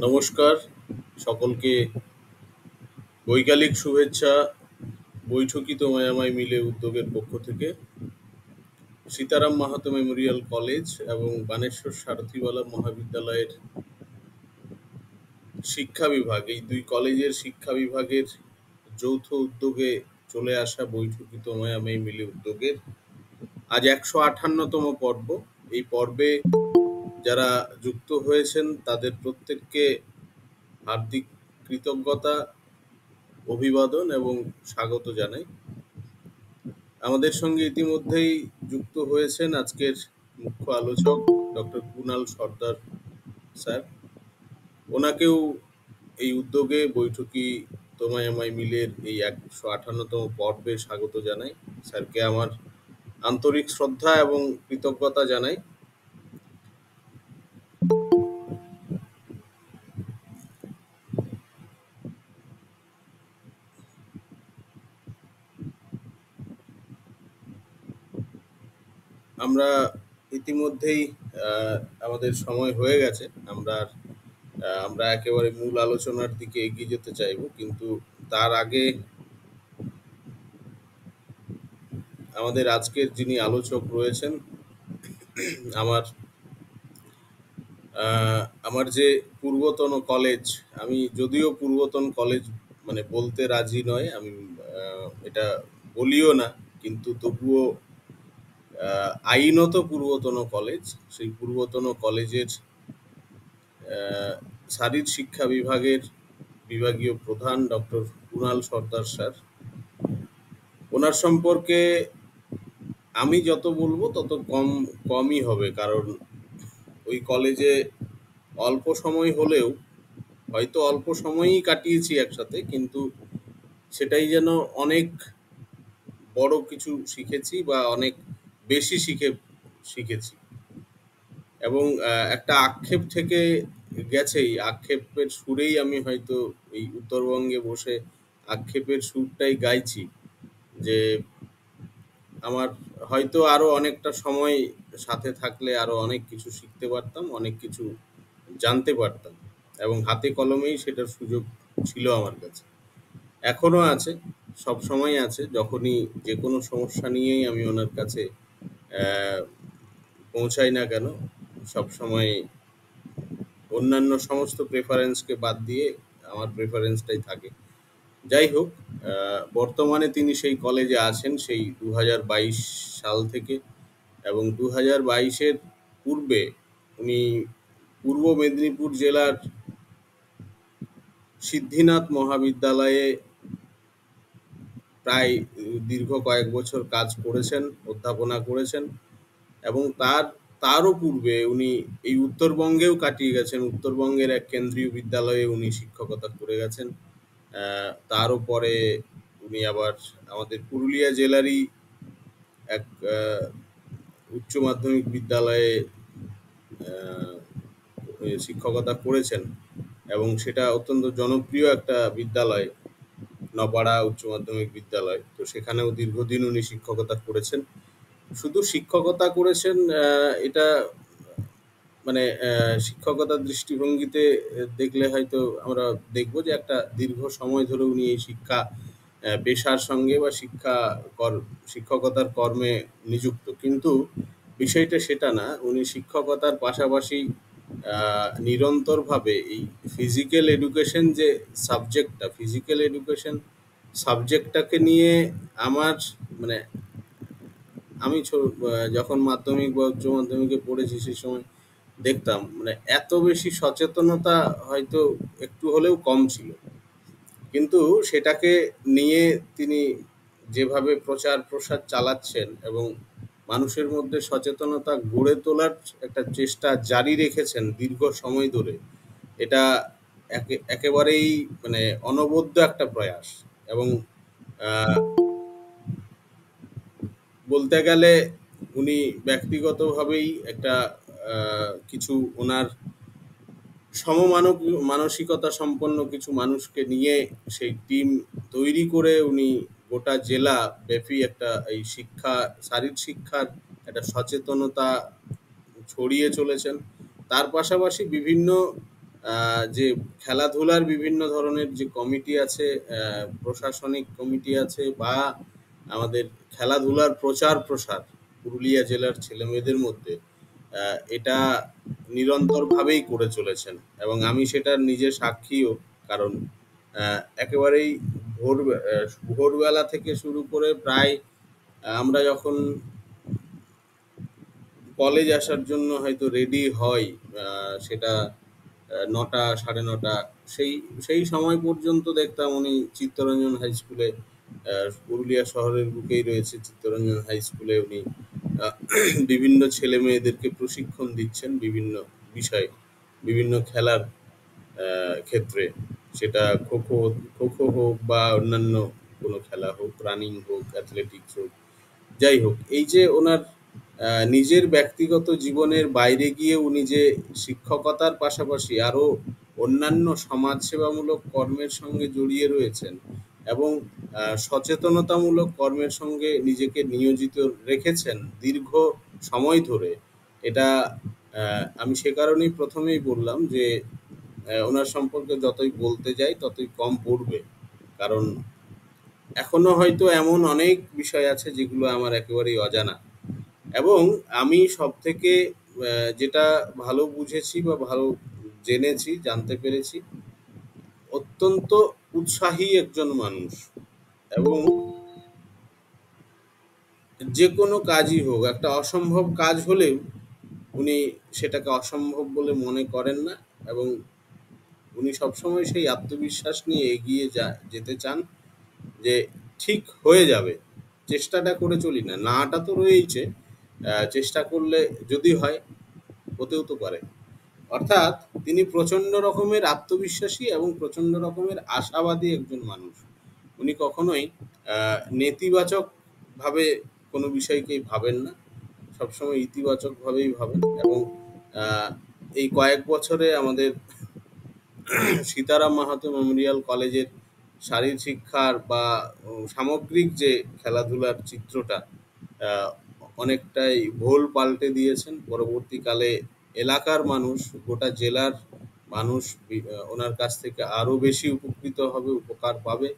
নমস্কার সকলকে। বৈকালিক শুভেচ্ছা। বৈঠকি তোমায় আমায় মিলে উদ্যোগের পক্ষ থেকে সীতারাম মাহাতো মেমোরিয়াল কলেজ এবং বানেশ্বর সারথীবালা মহাবিদ্যালয়ের শিক্ষা বিভাগ, এই দুই কলেজের শিক্ষা বিভাগের যৌথ উদ্যোগে চলে আসা বৈঠকি তোমায় আমায় মিলে উদ্যোগের আজ 158তম পর্ব। এই পর্বে যারা যুক্ত হয়েছেন তাদের প্রত্যেককে হার্দিক কৃতজ্ঞতা, অভিবাদন এবং স্বাগত জানাই। আমাদের সঙ্গে ইতিমধ্যেই যুক্ত হয়েছেন আজকের মুখ্য আলোচক ডক্টর কুণাল সর্দার স্যার। ওনাকেও এই উদ্যোগে বৈঠকি তোমায় আমায় মিলের এই 158তম পর্বে স্বাগত জানাই। স্যারকে আমার আন্তরিক শ্রদ্ধা এবং কৃতজ্ঞতা জানাই। আমরা ইতিমধ্যেই আমাদের সময় হয়ে গেছে। আমরা একেবারে মূল আলোচনার দিকে এগিয়ে যেতে চাইব, কিন্তু তার আগে আমাদের আজকের যিনি আলোচক রয়েছেন, আমার আমার যে পূর্বতন কলেজ, আমি যদিও পূর্বতন কলেজ মানে বলতে রাজি নয়, আমি এটা বলিও না, কিন্তু তবুও আইনত পূর্বতন কলেজ, সেই পূর্বতন কলেজের শারীর শিক্ষা বিভাগের বিভাগীয় প্রধান ডক্টর কুণাল সর্দার স্যার। ওনার সম্পর্কে আমি যত বলবো তত কমই হবে, কারণ ওই কলেজে অল্প সময় হলেও, হয়তো অল্প সময়ই কাটিয়েছি একসাথে, কিন্তু সেটাই যেন অনেক বড় কিছু শিখেছি বা অনেক বেশি শিখেছি। এবং একটা আক্ষেপ থেকে গেছেই, আক্ষেপের সুরেই আমি হয়তো এই উত্তরবঙ্গে বসে আক্ষেপের সুরটাই গাইছি, যে আমার হয়তো আরো অনেকটা সময় সাথে থাকলে আরো অনেক কিছু শিখতে পারতাম, অনেক কিছু জানতে পারতাম, এবং হাতে কলমেই সেটার সুযোগ ছিল আমার কাছে। এখনো আছে, সব সময় আছে। যখনই যে কোনো সমস্যা নিয়েই আমি ওনার কাছে পৌঁছাই না কেন, সব সময় অন্যান্য সমস্ত প্রেফারেন্সকে বাদ দিয়ে আমার প্রেফারেন্সটাই থাকে। যাই হোক, বর্তমানে তিনি সেই কলেজে আছেন সেই 2022 সাল থেকে, এবং 2022-এর পূর্বে উনি পূর্ব মেদিনীপুর জেলার সিদ্ধিনাথ মহাবিদ্যালয়ে প্রায় দীর্ঘ কয়েক বছর কাজ করেছেন, অধ্যাপনা করেছেন, এবং তারও পূর্বে উনি এই উত্তরবঙ্গেও কাটিয়ে গেছেন। উত্তরবঙ্গের এক কেন্দ্রীয় বিদ্যালয়ে উনি শিক্ষকতা করে গেছেন। তারও পরে উনি আবার আমাদের পুরুলিয়া জেলারই এক উচ্চ মাধ্যমিক বিদ্যালয়ে শিক্ষকতা করেছেন, এবং সেটা অত্যন্ত জনপ্রিয় একটা বিদ্যালয়, নপাড়া উচ্চ মাধ্যমিক বিদ্যালয়। তো সেখানেও দীর্ঘদিন উনি শিক্ষকতা করেছেন। শুধু শিক্ষকতা করেছেন এটা মানে শিক্ষকতার দৃষ্টিভঙ্গিতে দেখলে হয়তো আমরা দেখব যে একটা দীর্ঘ সময় ধরে উনি এই শিক্ষা পেশার সঙ্গে বা শিক্ষকতার কর্মে নিযুক্ত, কিন্তু বিষয়টা সেটা না। উনি শিক্ষকতার পাশাপাশি নিরন্তরভাবে এই ফিজিক্যাল এডুকেশন যে সাবজেক্টটা, ফিজিক্যাল এডুকেশন সাবজেক্টটাকে নিয়ে আমার মানে আমি যখন মাধ্যমিক বা উচ্চ মাধ্যমিকে পড়েছি সেই সময় দেখতাম মানে এত বেশি সচেতনতা হয়তো একটু হলেও কম ছিল, কিন্তু সেটাকে নিয়ে তিনি যেভাবে প্রচার প্রসার চালাচ্ছেন এবং মানুষের মধ্যে সচেতনতা গড়ে তোলার একটা চেষ্টা জারি রেখেছেন দীর্ঘ সময় ধরে, এটা একেবারেই মানে অনবদ্য একটা প্রয়াস। এবং বলতে গেলে উনি ব্যক্তিগতভাবেই একটা কিছু ওনার মানসিকতা সম্পন্ন কিছু মানুষকে নিয়ে সেই টিম তৈরি করে উনি গোটা জেলা ব্যাপী একটা এই শারীর শিক্ষার একটা সচেতনতা ছড়িয়ে চলেছেন। তার পাশাপাশি বিভিন্ন যে খেলাধুলার বিভিন্ন ধরনের যে কমিটি আছে, প্রশাসনিক কমিটি আছে, বা আমাদের খেলাধুলার প্রচার প্রসার পুরুলিয়া জেলার ছেলেমেয়েদের মধ্যে এটা নিরন্তরভাবেই করে চলেছেন, এবং আমি সেটার নিজে সাক্ষীও। কারণ একেবারেই ভোরবেলা থেকে শুরু করে প্রায় আমরা যখন কলেজ আসার জন্য হয়তো রেডি হই, সেটা ৯টা, ৯:৩০, সেই সেই সময় পর্যন্ত দেখতাম উনি চিত্তরঞ্জন হাই স্কুলে, পুরুলিয়া শহরের বুকেই রয়েছে চিত্তরঞ্জন হাই স্কুলে, উনি আহ, বিভিন্ন ছেলে মেয়েদেরকে প্রশিক্ষণ দিচ্ছেন বিভিন্ন বিষয়ে, বিভিন্ন খেলার ক্ষেত্রে। সেটা খোখো খোখো হোক বা অন্যান্য কোনো খেলা হোক, রানিং হোক, অ্যাথলেটিক্স হোক, যাই হোক। এই যে ওনার নিজের ব্যক্তিগত জীবনের বাইরে গিয়ে উনি যে শিক্ষকতার পাশাপাশি আরো অন্যান্য সমাজসেবামূলক কর্মের সঙ্গে জড়িয়ে রয়েছেন, এবং সচেতনতামূলক কর্মের সঙ্গে নিজেকে নিয়োজিত রেখেছেন দীর্ঘ সময় ধরে। এটা আমি সে কারণেই প্রথমেই বললাম যে ওনার সম্পর্কে যতই বলতে যাই ততই কম পড়বে। কারণ এখনো হয়তো এমন অনেক বিষয় আছে যেগুলো আমার একেবারেই অজানা, এবং আমি সবথেকে যেটা ভালো বুঝেছি বা ভালো জেনেছি, জানতে পেরেছি, অত্যন্ত উৎসাহী একজন মানুষ। এবং যে কোনো কাজই হোক, একটা অসম্ভব কাজ হলেও উনি সেটাকে অসম্ভব বলে মনে করেন না, এবং উনি সবসময় সেই আত্মবিশ্বাস নিয়ে এগিয়ে যেতে চান যে ঠিক হয়ে যাবে, চেষ্টাটা করে চলি না, নাটা তো রয়েইছে, চেষ্টা করলে যদি হয়, হতেও তো পারে। অর্থাৎ তিনি প্রচণ্ড রকমের আত্মবিশ্বাসী এবং প্রচণ্ড রকমের আশাবাদী একজন মানুষ। উনি কখনোই নেতিবাচকভাবে কোনো বিষয়কেই ভাবেন না, সবসময় ইতিবাচকভাবেই ভাবেন। এবং আহ, এই কয়েক বছরে আমাদের সীতারাম মাহাতো মেমোরিয়াল কলেজের শারীর শিক্ষার বা সামগ্রিক যে খেলাধুলার চিত্রটা আহ, অনেকটাই ভোল পাল্টে দিয়েছেন। পরবর্তীকালে এলাকার মানুষ, গোটা জেলার মানুষ ওনার কাছ থেকে আরও বেশি উপকৃত হবে, উপকার পাবে।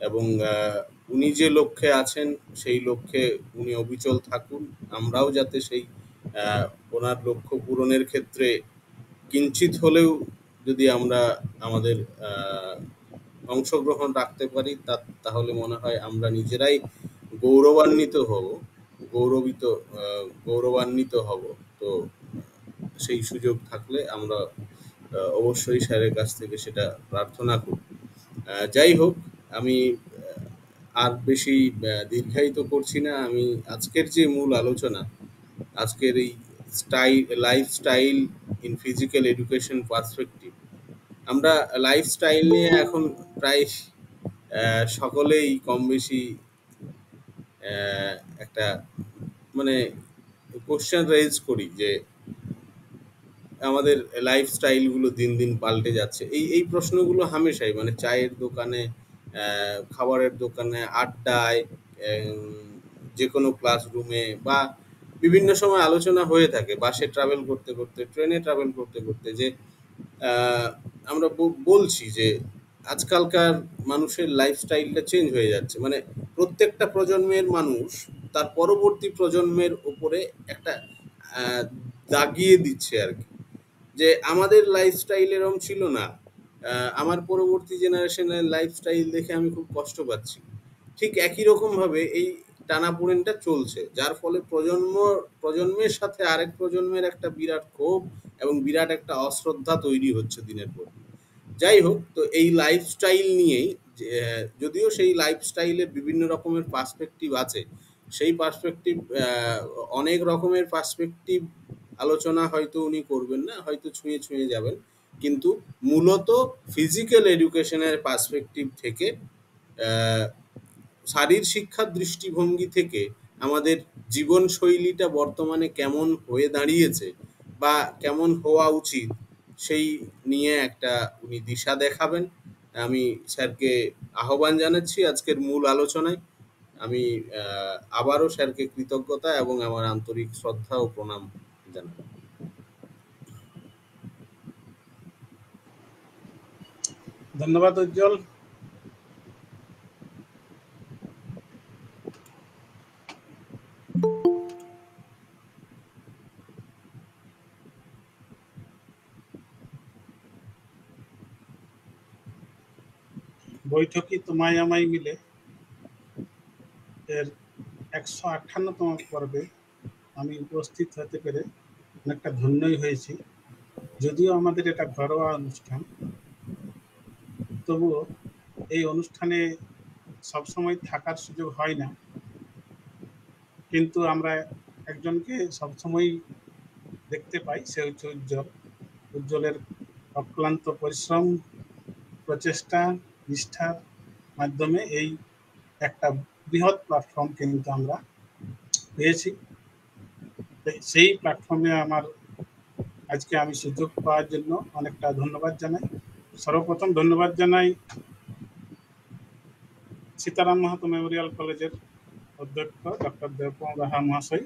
এবং উনি যে লক্ষ্যে আছেন সেই লক্ষ্যে উনি অবিচল থাকুন। আমরাও যাতে সেই ওনার লক্ষ্য পূরণের ক্ষেত্রে কিঞ্চিত হলেও যদি আমরা আমাদের অংশগ্রহণ রাখতে পারি, তাহলে মনে হয় আমরা নিজেরাই গৌরবান্বিত হব, গৌরবিত গৌরবান্বিত হব। তো সেই সুযোগ থাকলে আমরা অবশ্যই স্যারের কাছ থেকে সেটা প্রার্থনা করি। যাই হোক, আমি আর বেশি দীর্ঘায়িত করছি না। আমি আজকের যে মূল আলোচনা, আজকের এই lifestyle in physical education perspective, আমরা লাইফস্টাইল নিয়ে এখন প্রায় সকলেই কম বেশি একটা মানে কোশ্চেন রেজ করি যে আমাদের লাইফস্টাইলগুলো দিন দিন পাল্টে যাচ্ছে। এই এই প্রশ্নগুলো হামেশাই, মানে চায়ের দোকানে, খাবারের দোকানে, আড্ডায়, যে কোনো ক্লাসরুমে, বা বিভিন্ন সময় আলোচনা হয়ে থাকে, বাসে ট্রাভেল করতে করতে, ট্রেনে ট্রাভেল করতে করতে, যে আমরা বলছি যে আজকালকার মানুষের লাইফস্টাইলটা চেঞ্জ হয়ে যাচ্ছে। মানে প্রত্যেকটা প্রজন্মের মানুষ তার পরবর্তী প্রজন্মের ওপরে একটা দাগিয়ে দিচ্ছে আর কি, যে আমাদের লাইফস্টাইল এরকম ছিল না, আমার পরবর্তী জেনারেশনের লাইফস্টাইল দেখে আমি খুব কষ্ট পাচ্ছি। ঠিক একই রকমভাবে এই টানাপোড়েনটা চলছে, যার ফলে প্রজন্মের সাথে আরেক প্রজন্মের একটা বিরাট ক্ষোভ এবং বিরাট একটা অশ্রদ্ধা তৈরি হচ্ছে দিনের পর দিন। যাই হোক, তো এই লাইফস্টাইল নিয়েই, যদিও সেই লাইফস্টাইলের বিভিন্ন রকমের পার্সপেক্টিভ আছে, সেই পার্সপেক্টিভ, অনেক রকমের পার্সপেক্টিভ আলোচনা হয়তো উনি করবেন না, হয়তো ছুঁয়ে ছুঁয়ে যাবেন, কিন্তু মূলত ফিজিক্যাল এডুকেশনের পার্সপেক্টিভ থেকে, শারীর শিক্ষার দৃষ্টিভঙ্গি থেকে আমাদের জীবনশৈলীটা বর্তমানে কেমন হয়ে দাঁড়িয়েছে বা কেমন হওয়া উচিত, সেই নিয়ে একটা উনি দিশা দেখাবেন। আমি স্যারকে আহ্বান জানাচ্ছি আজকের মূল আলোচনায়। আমি আবারও স্যারকে কৃতজ্ঞতা এবং আমার আন্তরিক শ্রদ্ধা ও প্রণাম জানাই। ধন্যবাদ উজ্জ্বল। বৈঠকি তোমায় আমায় মিলে এর 158তম পর্বে আমি উপস্থিত হতে পেরে অনেকটা ধন্যই হয়েছি। যদিও আমাদের এটা ঘরোয়া অনুষ্ঠান, তবুও এই অনুষ্ঠানে সবসময় থাকার সুযোগ হয় না, কিন্তু আমরা একজনকে সবসময় দেখতে পাই, সে হচ্ছে উজ্জ্বল। উজ্জ্বলের অক্লান্ত পরিশ্রম, প্রচেষ্টা, নিষ্ঠার মাধ্যমে এই একটা বৃহৎ প্ল্যাটফর্ম কিন্তু আমরা পেয়েছি। সেই প্ল্যাটফর্মে আজকে আমি সুযোগ পাওয়ার জন্য অনেকটা ধন্যবাদ জানাই। সর্বপ্রথম ধন্যবাদ জানাই সীতারাম মাহাতো মেমোরিয়াল কলেজের অধ্যক্ষ ডক্টর দেবকুমার রাহা মহাশয়,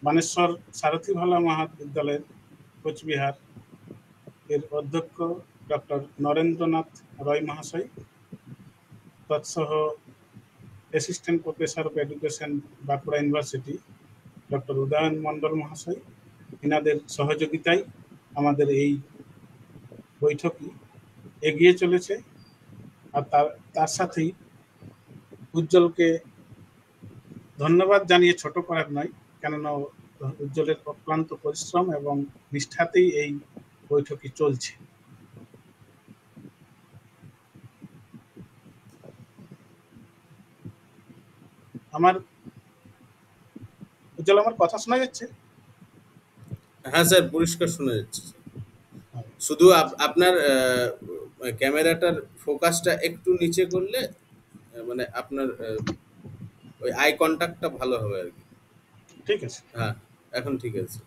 বানেশ্বর সারথী ভালা মহাবিদ্যালয়ের কোচবিহার এর অধ্যক্ষ ডক্টর নরেন্দ্রনাথ রয় মহাশয়, তৎসহ assistant professor of education Bankura university doctor Udayan Mondal মহাশয়, এনাদের সহযোগিতায় আমাদের এই বৈঠকই এগিয়ে চলেছে। আর তার সাথেই উজ্জ্বলকে ধন্যবাদ জানিয়ে ছোট করার নয়, কেননা উজ্জ্বলের অক্লান্ত পরিশ্রম এবং নিষ্ঠাতেই এই বৈঠকই চলছে। উজ্জ্বল, আমার কথা শোনা যাচ্ছে? হ্যাঁ স্যার, পরিষ্কার শোনা যাচ্ছে। শুধু আপনার ক্যামেরাটার ফোকাসটা একটু নিচে করলে মানে আপনার ওই আই কন্টাক্টটা ভালো হবে আর কি। ঠিক আছে, হ্যাঁ, এখন ঠিক আছে।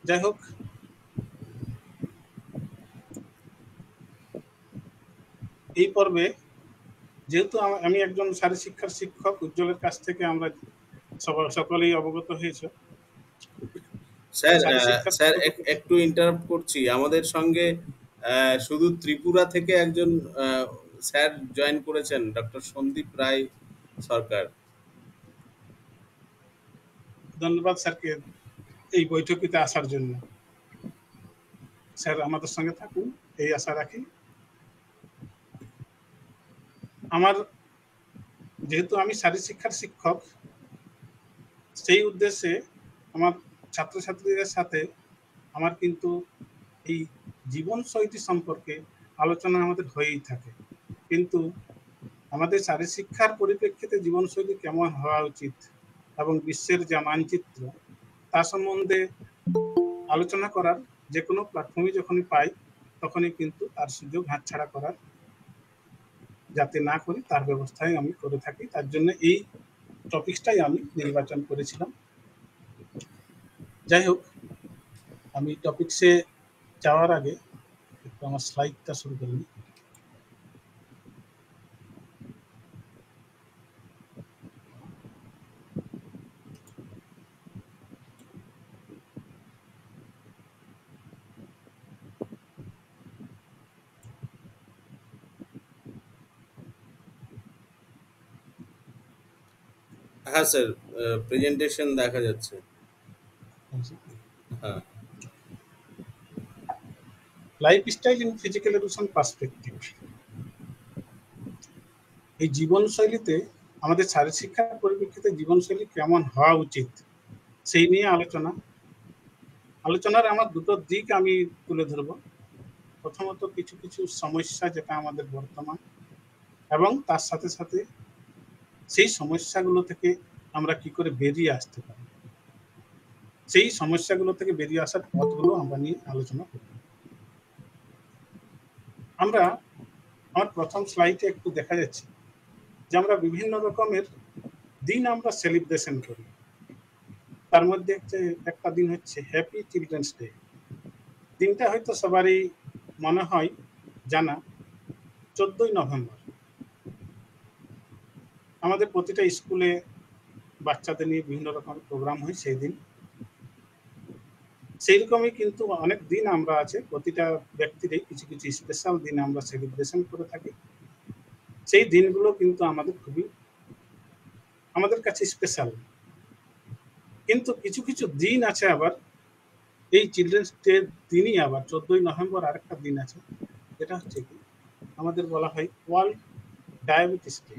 যাই হোক, এই পর্বে যেহেতু আমি একজন শারীরশিক্ষার শিক্ষক, উজ্জ্বলের কাছ থেকে আমরা সকলেই অবগত হয়েছে। স্যার, শারীরশিক্ষার স্যার একটু ইন্টারাপ্ট করছি। আমাদের সঙ্গে শুধু ত্রিপুরা থেকে একজন স্যার জয়েন করেছেন, ডক্টর সন্দীপ রায় সরকার। ধন্যবাদ স্যারকে এই বৈঠকিতে আসার জন্য। স্যার আমাদের সঙ্গে থাকুন, এই আশা রাখি। যেহেতু আমি শারীরশিক্ষার শিক্ষক, সেই উদ্দেশ্যে আমার ছাত্রছাত্রীদের সাথে আমার কিন্তু এই জীবনশৈলী সম্পর্কে আলোচনা আমাদের হয়েই থাকে। কিন্তু আমাদের শারীরশিক্ষার পরিপ্রেক্ষিতে জীবনশৈলী কেমন হওয়া উচিত এবং বিশ্বের যে মানচিত্র, তার সম্বন্ধে আলোচনা করার যে কোনো প্ল্যাটফর্মে যখনই পাই, তখনই কিন্তু তার সুযোগ হাতছাড়া করার যাতে না করি তার ব্যবস্থাই আমি করে থাকি। তার জন্য এই টপিকসটাই আমি নির্বাচন করেছিলাম। যাই হোক, আমি টপিকসে যাওয়ার আগে একটু আমার স্লাইডটা শুরু করে নিই। হ্যাঁ স্যার, প্রেজেন্টেশন দেখা যাচ্ছে। হ্যাঁ। Lifestyle in physical education perspective. এই জীবনশৈলীতে আমাদের শারীরশিক্ষার পরিপ্রেক্ষিতে জীবনশৈলী কেমন হওয়া উচিত, সেই নিয়ে আলোচনার আমার দুটো দিক আমি তুলে ধরব। প্রথমত কিছু কিছু সমস্যা যেটা আমাদের বর্তমান, এবং তার সাথে সাথে সেই সমস্যাগুলো থেকে আমরা কি করে বেরিয়ে আসতে পারি, সেই সমস্যাগুলো থেকে বেরিয়ে আসার পথগুলো আমরা নিয়ে আলোচনা করব। আমার প্রথম স্লাইডে একটু দেখা যাচ্ছে যে আমরা বিভিন্ন রকমের দিন আমরা সেলিব্রেশন করি। তার মধ্যে একটা দিন হচ্ছে হ্যাপি চিলড্রেন্স ডে। দিনটা হয়তো সবারই মনে হয় জানা, 14ই নভেম্বর। আমাদের প্রতিটা স্কুলে বাচ্চাদের নিয়ে বিভিন্ন রকম প্রোগ্রাম হয় সেই দিন। সেই রকমই কিন্তু অনেক দিন আমরা আছে, প্রতিটা ব্যক্তিরই কিছু কিছু স্পেশাল দিন আমরা সেলিব্রেশন করে থাকি। সেই দিনগুলো কিন্তু আমাদের কাছে স্পেশাল। কিন্তু কিছু কিছু দিন আছে আবার, এই চিলড্রেন্স ডে দিনই আবার 14ই নভেম্বর আরেকটা দিন আছে, যেটা হচ্ছে কি আমাদের বলা হয় ওয়ার্ল্ড ডায়াবেটিস ডে।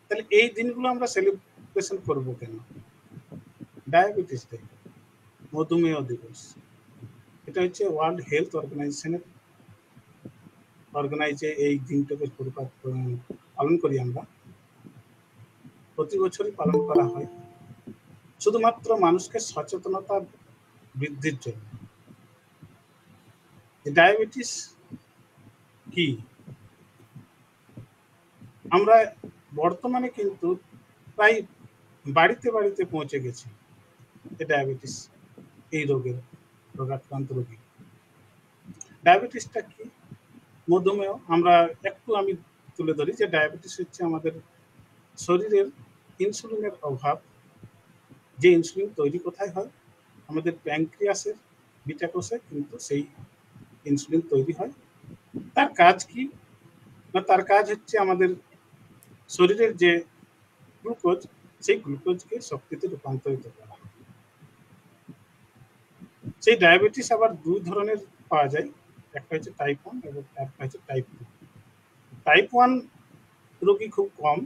তাহলে এই দিনগুলো আমরা সেলিব্রেশন করব কেন? ডায়াবেটিস ডে, মধুমেহ দিবস, এটা হচ্ছে ওয়ার্ল্ড হেলথ অর্গানাইজেশনের অর্গানাইজে এই দিনটাকে পালন করি আমরা, প্রতি বছরই পালন করা হয় শুধুমাত্র মানুষকে সচেতনতা বৃদ্ধির জন্য। ডায়াবেটিস কি? আমরা বর্তমানে কিন্তু প্রায় বাড়িতে বাড়িতে পৌঁছে গেছি ডায়াবেটিস, এই রোগাক্রান্ত রোগী। ডায়াবেটিসটা কি? মধুমেহ। আমি তুলে ধরি যে ডায়াবেটিস হচ্ছে আমাদের শরীরের ইনসুলিনের অভাব। যে ইনসুলিন তৈরি কোথায় হয়? আমাদের প্যানক্রিয়াসের বিটা কোষে কিন্তু সেই ইনসুলিন তৈরি হয়। তার কাজ কি? না, তার কাজ হচ্ছে আমাদের শরীরের যে গ্লুকোজ, সেই গ্লুকোজকে শক্তিতে রূপান্তরিত করা। সেই ডায়াবেটিস আবার দুই ধরনের পাওয়া যায়, একটা হচ্ছে টাইপ 1 এবং একটা হচ্ছে টাইপ 2। টাইপ 1 রোগী খুব কম,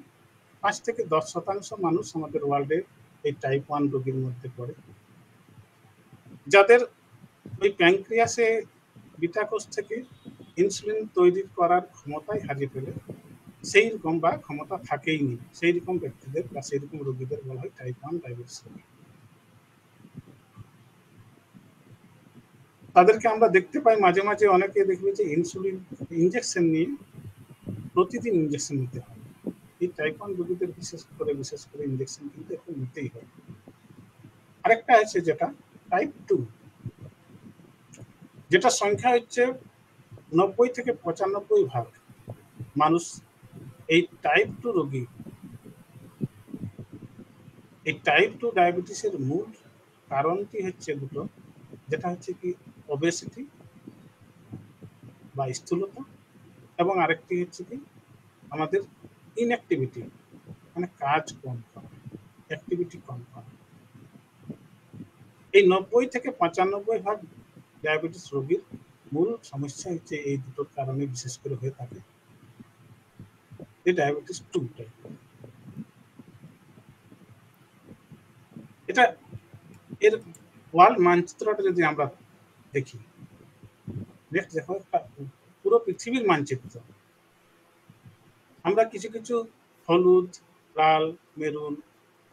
5 থেকে 10% মানুষ আমাদের ওয়ার্ল্ডে এই টাইপ 1 রোগীর মধ্যে পড়ে, যাদের ওই প্যানক্রিয়াসে বিটা কোষ থেকে ইনসুলিন তৈরি করার ক্ষমতাই হারিয়ে ফেলে, সেই রকম বা ক্ষমতা থাকেই নি, সেই রকম ব্যক্তিদের বা সেই রকম রোগীদের বলা হয় টাইপ 1 ডায়াবেটিস রোগী। তাদেরকে আমরা দেখতে পাই মাঝে মাঝে অনেকে দেখবে যে ইনসুলিন ইনজেকশন নিয়ে প্রতিদিন ইনজেকশন নিতে হয়। এই টাইপ 1 রোগীদের বিশেষ করে ইনজেকশন কিন্তু এখন নিতেই হয়। আরেকটা আছে যেটা টাইপ 2, যেটা সংখ্যা হচ্ছে 90 থেকে 95% মানুষ এই টাইপ 2 রোগী। এই টাইপ 2 ডায়াবেটিসের মূল কারণটি হচ্ছে দুটো, যেটা হচ্ছে কি ওবেসিটি বা স্থূলতা, এবং আরেকটি হচ্ছে কি আমাদের ইনঅ্যাক্টিভিটি, মানে কাজ কম করা, অ্যাক্টিভিটি কম করা। এই 90 থেকে 95% ডায়াবেটিস রোগীর মূল সমস্যা হচ্ছে এই দুটোর কারণে বিশেষ করে হয়ে থাকে এই ডায়াবেটিস 2 টাইপ। এটা এর ওয়ার্ল্ড মানচিত্রটা যদি আমরা দেখি, দেখো একটা পুরো পৃথিবীর মানচিত্র। আমরা কিছু কিছু হলুদ, লাল, মেরুন,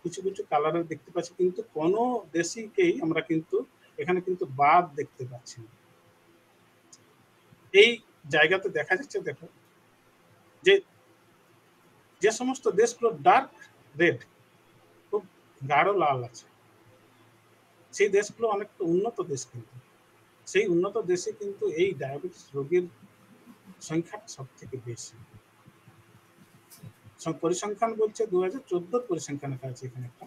কিছু কিছু কালারের দেখতে পাচ্ছি, কিন্তু কোনো দেশকেই আমরা কিন্তু এখানে কিন্তু বাদ দেখতে পাচ্ছি না। এই জায়গাতে দেখা যাচ্ছে, দেখো যে যে সমস্ত দেশগুলো ডার্ক রেড, খুব গাঢ় লাল আছে, সেই দেশগুলো অনেকটা উন্নত দেশ, কিন্তু সেই উন্নত দেশে কিন্তু এই ডায়াবেটিস রোগীর সংখ্যাটা সব থেকে বেশি। পরিসংখ্যান বলছে 2014 পরিসংখ্যানের কাছে এখানে একটা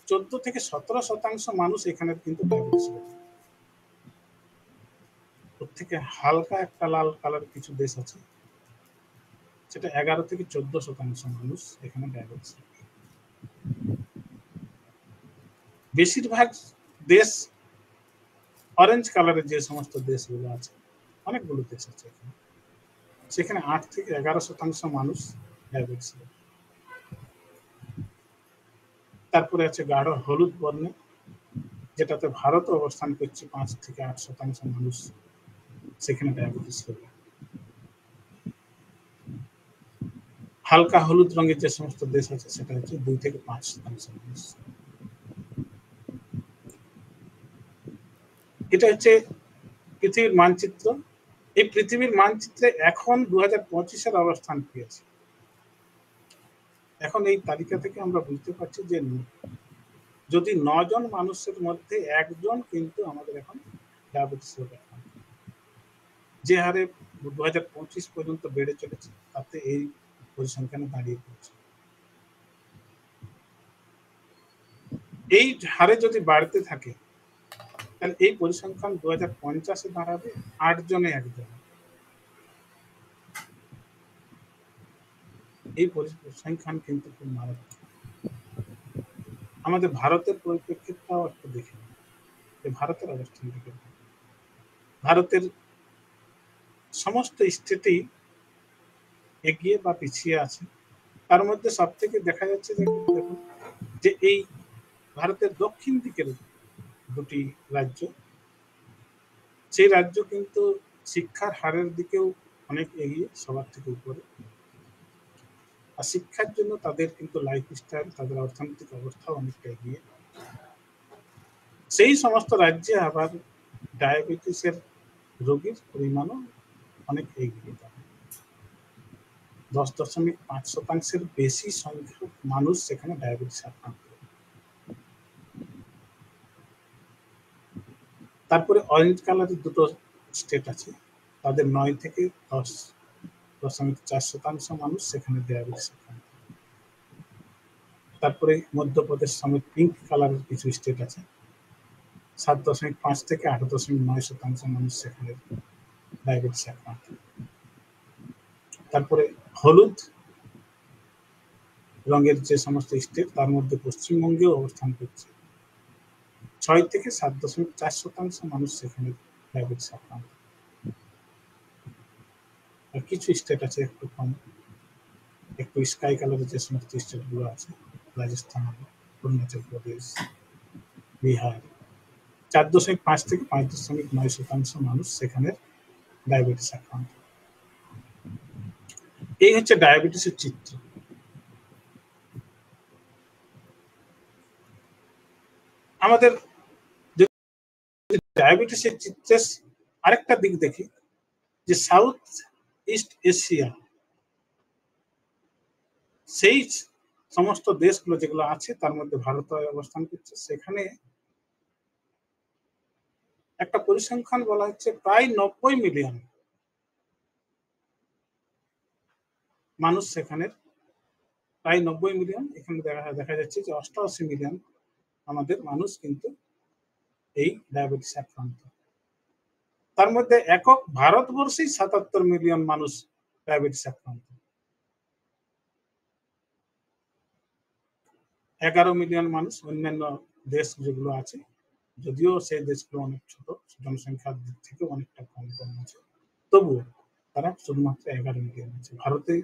14 থেকে 17% মানুষ এখানে কিন্তু ডায়াবেটিস রোগী। ওর থেকে হালকা একটা লাল কালার কিছু দেশ আছে, সেটা 11 থেকে 14% মানুষ এখানে ডায়াবেটিস রোগী। বেশিরভাগ দেশ অরেঞ্জ কালারের যে সমস্ত দেশগুলো আছে, অনেকগুলো দেশ আছে এখানে, সেখানে 8 থেকে 11% মানুষ ডায়াবেটিস রোগী। তারপরে আছে গাঢ় হলুদ বর্ণে, যেটাতে ভারত অবস্থান করছে, 5 থেকে 8% মানুষ সেখানে ডায়াবেটিস রোগী। হালকা হলুদ রঙের যে সমস্ত দেশ আছে, সেটা হচ্ছে 2 থেকে 5% মানুষ। এটা হচ্ছে পৃথিবীর মানচিত্র। এই পৃথিবীর মানচিত্রে এখন 2025-এর অবস্থান কি আছে? এখন এই তালিকা থেকে আমরা বুঝতে পারছি যে যদি 9 জন মানুষের মধ্যে 1 জন কিন্তু আমাদের এখন ডায়াবেটিস রোগে আক্রান্ত। যে হারে 2025 পর্যন্ত বেড়ে চলেছে, তাতে এই পরিসংখ্যানে দাঁড়িয়ে পড়ছে। এই হারে যদি বাড়তে থাকে তাহলে এই পরিসংখ্যান 2050-এ দাঁড়াবে 8 জনে 1 জন। এই পরিসংখ্যান কিন্তু খুব মারাত্মক। আমাদের ভারতের পরিপ্রেক্ষিতটাও একটু দেখে নিন, যে ভারতের অবস্থান থেকে ভারতের সমস্ত স্টেটেই এগিয়ে বা পিছিয়ে আছে। তার মধ্যে সব থেকে দেখা যাচ্ছে যে দেখুন যে এই ভারতের দক্ষিণ দিকের দুটি রাজ্য, সেই রাজ্য কিন্তু শিক্ষার হারের দিকেও অনেক এগিয়ে, সবার থেকে উপরে। আর শিক্ষার জন্য তাদের কিন্তু লাইফস্টাইল, তাদের অর্থনৈতিক অবস্থা অনেকটা এগিয়ে। সেই সমস্ত রাজ্যে আবার ডায়াবেটিসের রোগীর পরিমাণও অনেক এগিয়ে। 10.5% বেশি সংখ্যক মানুষ সেখানে ডায়াবেটিস আক্রান্ত। তারপরে অরেঞ্জ কালারের দুটো স্টেট আছে, তাদের 9 থেকে 10.4% মানুষ সেখানে ডায়াবেটিস আক্রান্ত। তারপরে মধ্যপ্রদেশ সমেত পিঙ্ক কালারের কিছু স্টেট আছে, 7.5 থেকে 8.9% মানুষ সেখানে ডায়াবেটিস আক্রান্ত। তারপরে হলুদ রঙের যে সমস্ত স্টেট, তার মধ্যে পশ্চিমবঙ্গেও অবস্থান করছে, 6 থেকে 7.4% মানুষ সেখানে ডায়াবেটিস আক্রান্ত। আর কিছু স্টেট আছে একটু কম, একটু স্কাই কালারের যে সমস্ত স্টেটগুলো আছে, রাজস্থান, অরুণাচল প্রদেশ, বিহার, 4.5 থেকে 5.9% মানুষ সেখানে ডায়াবেটিস আক্রান্ত। এই হচ্ছে ডায়াবেটিসের চিত্র। আমাদের ডায়াবেটিসের চিত্রের আরেকটা দিক দেখি, যে সাউথ ইস্ট এশিয়া, সেই সমস্ত দেশগুলো যেগুলো আছে তার মধ্যে ভারত অবস্থান করছে। সেখানে একটা পরিসংখ্যান বলা হচ্ছে প্রায় 90 মিলিয়ন মানুষ সেখানে, প্রায় 90 মিলিয়ন। এখানে দেখা যাচ্ছে যে 88 মিলিয়ন আমাদের মানুষ কিন্তু এই ডায়াবেটিস আক্রান্ত। তার মধ্যে একক ভারতবর্ষেই 77 মিলিয়ন মানুষ ডায়াবেটিস আক্রান্ত। 11 মিলিয়ন মানুষ অন্যান্য দেশ যেগুলো আছে, যদিও সেই দেশগুলো অনেক ছোট, জনসংখ্যার দিক থেকে অনেকটা কম আছে, তবুও তারা শুধুমাত্র 11 মিলিয়ন আছে। ভারতে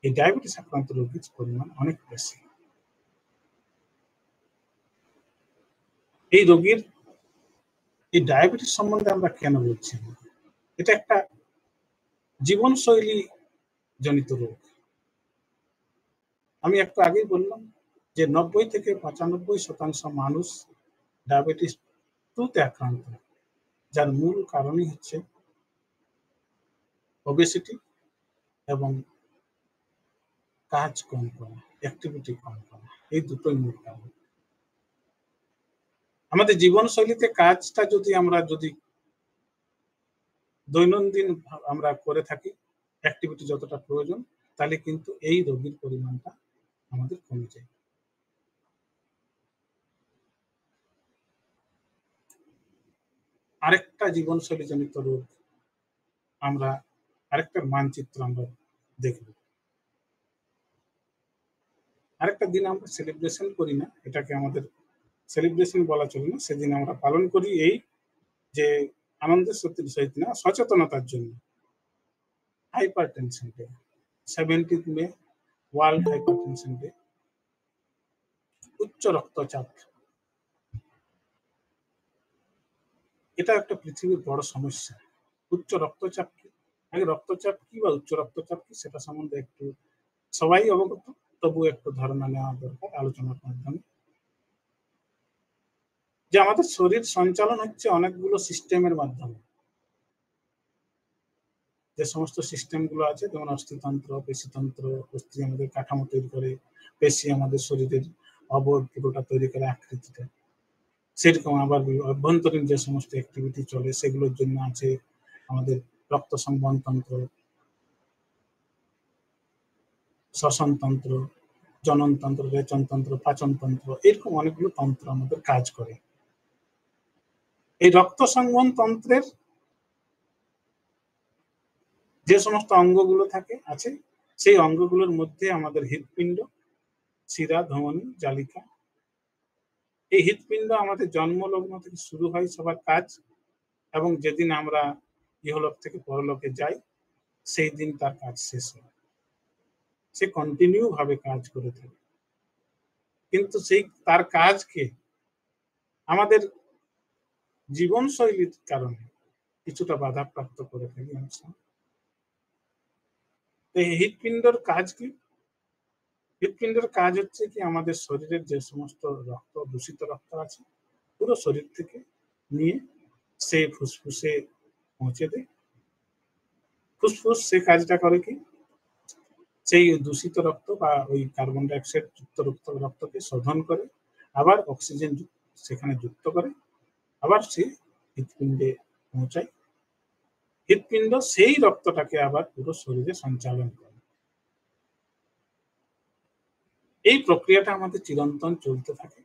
এই ডায়াবেটিস আক্রান্ত রোগীর পরিমাণ অনেক বেশি। এই রোগীর, এই ডায়াবেটিস সম্বন্ধে আমরা কেন বলছি? এটা একটা জীবনশৈলী জনিত রোগ। আমি একটু আগেই বললাম যে 90 থেকে 95% মানুষ ডায়াবেটিস 2-তে আক্রান্ত, যার মূল কারণই হচ্ছে ওবেসিটি এবং কাজ কম করা, অ্যাক্টিভিটি কম করা, এই দুটোই মূল কারণ। আমাদের জীবনশৈলীতে কাজটা আমরা যদি দৈনন্দিন আমরা করে থাকি, অ্যাক্টিভিটি যতটা প্রয়োজন, তাহলে কিন্তু এই রোগীর পরিমাণটা আমাদের কমে যায়। আরেকটা জীবনশৈলী জনিত রোগ, আমরা আরেকটা মানচিত্র আমরা দেখব। আরেকটা দিন আমরা সেলিব্রেশন করি না, এটাকে আমাদের সেলিব্রেশন বলা চলে না, সেদিন আমরা পালন করি এই যে আনন্দের সহিত না, সচেতনতার জন্য। হাইপারটেনশন ডে, 17 মে ওয়ার্ল্ড হাইপারটেনশন ডে। উচ্চ রক্তচাপ, এটা একটা পৃথিবীর বড় সমস্যা। উচ্চ রক্তচাপ কি, আগে রক্তচাপ কি বা উচ্চ রক্তচাপ কি সেটা সম্বন্ধে একটু সবাই অবগত, তবু একটু ধারণা নেওয়া দরকার আলোচনার মাধ্যমে। যে আমাদের শরীর সঞ্চালন হচ্ছে অনেকগুলো সিস্টেমের মাধ্যমে। যে সমস্ত সিস্টেমগুলো আছে, যেমন অস্থিতন্ত্র, পেশিতন্ত্র, অস্থি আমাদের কাঠামো তৈরি করে, পেশি আমাদের শরীরের অবয়ব পুরোটা তৈরি করে আকৃতিটা, সেরকম আবার অভ্যন্তরীণ যে সমস্ত অ্যাক্টিভিটি চলে সেগুলোর জন্য আছে আমাদের রক্ত সংবহনতন্ত্র, শ্বসনতন্ত্র, জননতন্ত্র, রেচনতন্ত্র, পাচনতন্ত্র, এরকম অনেকগুলো তন্ত্র আমাদের কাজ করে। এই রক্ত সংবহন তন্ত্রের যে সমস্ত অঙ্গগুলো আছে, সেই অঙ্গগুলোর মধ্যে আমাদের হৃৎপিণ্ড, শিরা, ধমনী, জালিকা। এই হৃৎপিণ্ড আমাদের জন্মলগ্ন থেকে শুরু হয় সবার কাজ, এবং যেদিন আমরা ইহলোক থেকে পরলোকে যাই সেই দিন তার কাজ শেষ হয়। সে কন্টিনিউ ভাবে কাজ করে থাকে, কিন্তু সেই তার কাজকে আমাদের জীবনশৈলীর কারণে কিছুটা বাধাপ্রাপ্ত করে ফেলি। এই হৃৎপিণ্ডের কাজ কি? হৃৎপিণ্ডের কাজ হচ্ছে কি, আমাদের শরীরের যে সমস্ত রক্ত, দূষিত রক্ত আছে, পুরো শরীর থেকে নিয়ে সে ফুসফুসে পৌঁছে দেয়। ফুসফুস সে কাজটা করে কি, সেই দূষিত রক্ত বা ওই কার্বন ডাইঅক্সাইড যুক্ত রক্তকে শোধন করে, আবার অক্সিজেন সেখানে যুক্ত করে, আবার সে হৃৎপিণ্ডে পৌঁছায়। হৃৎপিণ্ড সেই রক্তটাকে আবার পুরো শরীরে সঞ্চালন করে। এই প্রক্রিয়াটা আমাদের চিরন্তন চলতে থাকে।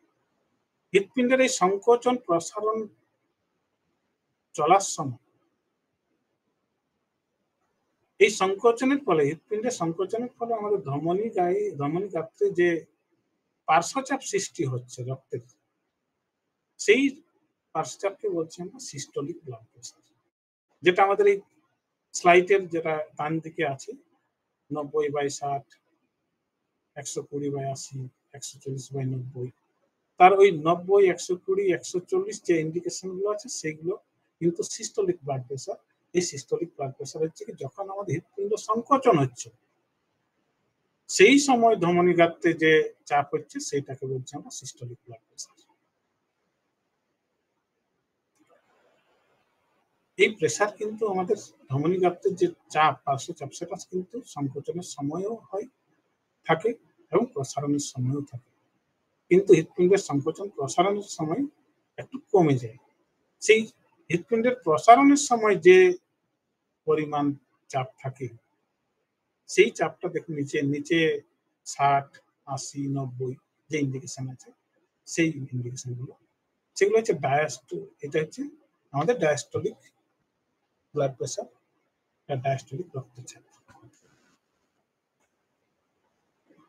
হৃৎপিণ্ডের এই সংকোচন প্রসারণ চলার সময়, এই সংকোচনের ফলে, হৃৎপিণ্ডের সংকোচনের ফলে আমাদের ধমনী গাত্রে যে পার্শ্বচাপ সৃষ্টি হচ্ছে রক্তের, সেই পার্শ্বচাপকে বলছি আমরা সিস্টোলিক ব্লাড প্রেসার। যেটা আমাদের এই স্লাইডের যেটা ডান দিকে আছে, 90/60, 120/80, 140/90, তার ওই 90, 120, 140 যে ইন্ডিকেশন গুলো আছে, সেগুলো কিন্তু সিস্টোলিক ব্লাড প্রেসার। এই সিস্টোলিক ব্লাড প্রেসার হচ্ছে কি, যখন আমাদের হৃৎপিণ্ড সংকোচন হচ্ছে সেই সময় ধমনী গাত্রে যে চাপ হচ্ছে সেটাকে বলছি আমরা সিস্টোলিক ব্লাড প্রেসার। এই প্রেসার কিন্তু আমাদের ধমনী গাত্রের যে চাপ, পার্শ্বচাপ, সেটা কিন্তু সংকোচনের সময়ও হয় থাকে এবং প্রসারণের সময়ও থাকে। কিন্তু হৃৎপিণ্ডের সংকোচন প্রসারণের সময় একটু কমে যায়। সেই হৃৎপিণ্ডের প্রসারণের সময় যে পরিমাণ চাপ থাকে, সেই চাপটা দেখুন নিচে 60, 80, 90 যে ইন্ডিকেশন আছে, সেই ইন্ডিকেশন গুলো, সেগুলো হচ্ছে এটা হচ্ছে আমাদের ডায়াস্টোলিক ব্লাড প্রেসার, ডায়াস্টোলিক রক্তচাপ।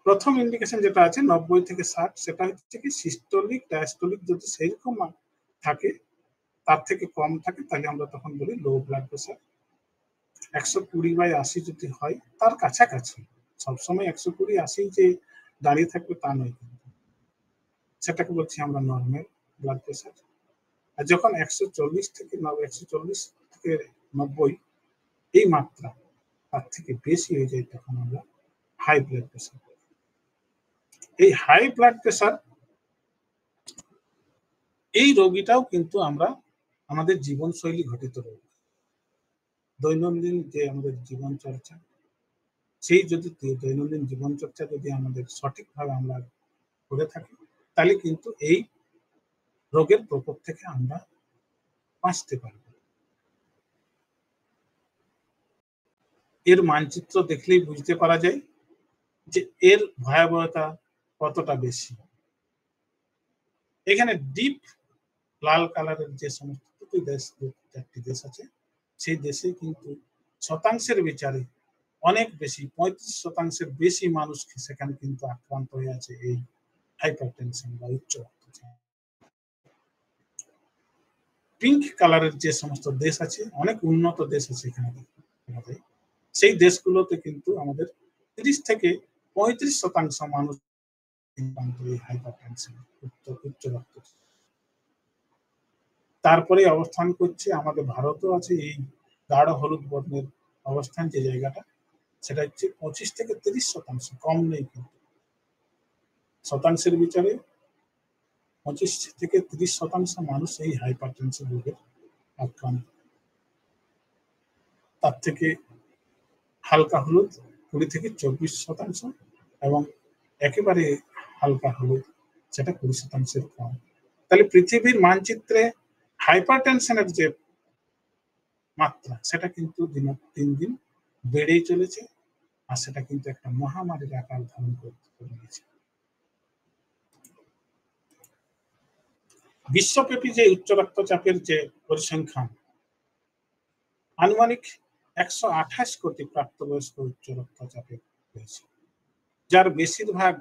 প্রথম ইন্ডিকেশন যেটা আছে 90 থেকে 60, সেটা হচ্ছে কি সিস্টোলিক। ডায়াস্টোলিক যদি সেইরকম থাকে, তার থেকে কম থাকে, তাহলে আমরা তখন বলি লো ব্লাড প্রেসার। 120/80 যদি হয়, তার কাছাকাছি, সবসময় 120/80 যে দাঁড়িয়ে থাকবে তা নয়, সেটাকে বলছি আমরা নর্মাল ব্লাড প্রেসার। আর যখন 140 থেকে 90 এই মাত্রা তার থেকে বেশি হয়ে যায়, তখন আমরা হাই ব্লাড প্রেসার। এই হাই ব্লাড প্রেসার, এই রোগীটাও কিন্তু আমরা আমাদের জীবনশৈলী ঘটিত রোগ। দৈনন্দিন যে আমাদের জীবন চর্চা, সেই যদি দৈনন্দিন জীবন চর্চা যদি আমাদের সঠিকভাবে আমরা করে থাকি, তাহলে কিন্তু এই রোগের প্রকোপ থেকে আমরা বাঁচতে পারব। এর মানচিত্র দেখলেই বুঝতে পারা যায় যে এর ভয়াবহতা কতটা বেশি। এখানে ডিপ লাল কালারের যে সমস্ত চারটি দেশ আছে, সেই দেশে কিন্তু শতাংশের বিচারে অনেক বেশি, 35% বেশি মানুষ সেখানে কিন্তু আক্রান্ত হয়ে আছে এই হাইপারটেনশন বা উচ্চ রক্তচাপ। পিঙ্ক কালারের যে সমস্ত দেশ আছে, অনেক উন্নত দেশ আছে এখানে, সেই দেশগুলোতে কিন্তু আমাদের 30 থেকে 35% মানুষ হাইপারটেনশন, উচ্চ রক্তচাপ। তারপরে অবস্থান করছে আমাদের ভারতও আছে এই গাঢ় হলুদ বর্ণের অবস্থান, যে জায়গাটা, সেটা হচ্ছে 25 থেকে 30%, কম নেই কিন্তু। শতাংশের বিচারে 25 থেকে 30% মানুষ এই হাইপারটেনশন রোগের আক্রান্ত। তার থেকে হালকা হলুদ 20 থেকে 24%, এবং একেবারে হালকা হলুদ সেটা 20%-এর কম। তাহলে পৃথিবীর মানচিত্রে হাইপারটেনশনের যে মাত্রা, সেটা কিন্তু দিন দিন বেড়েই চলেছে, আর সেটা কিন্তু একটা মহামারীর আকার ধারণ করে নিয়েছে। বিশ্বব্যাপী যে উচ্চ রক্তচাপের যে পরিসংখ্যান, আনুমানিক 128 কোটি প্রাপ্তবয়স্ক উচ্চ রক্তচাপে রয়েছে, যার বেশিরভাগ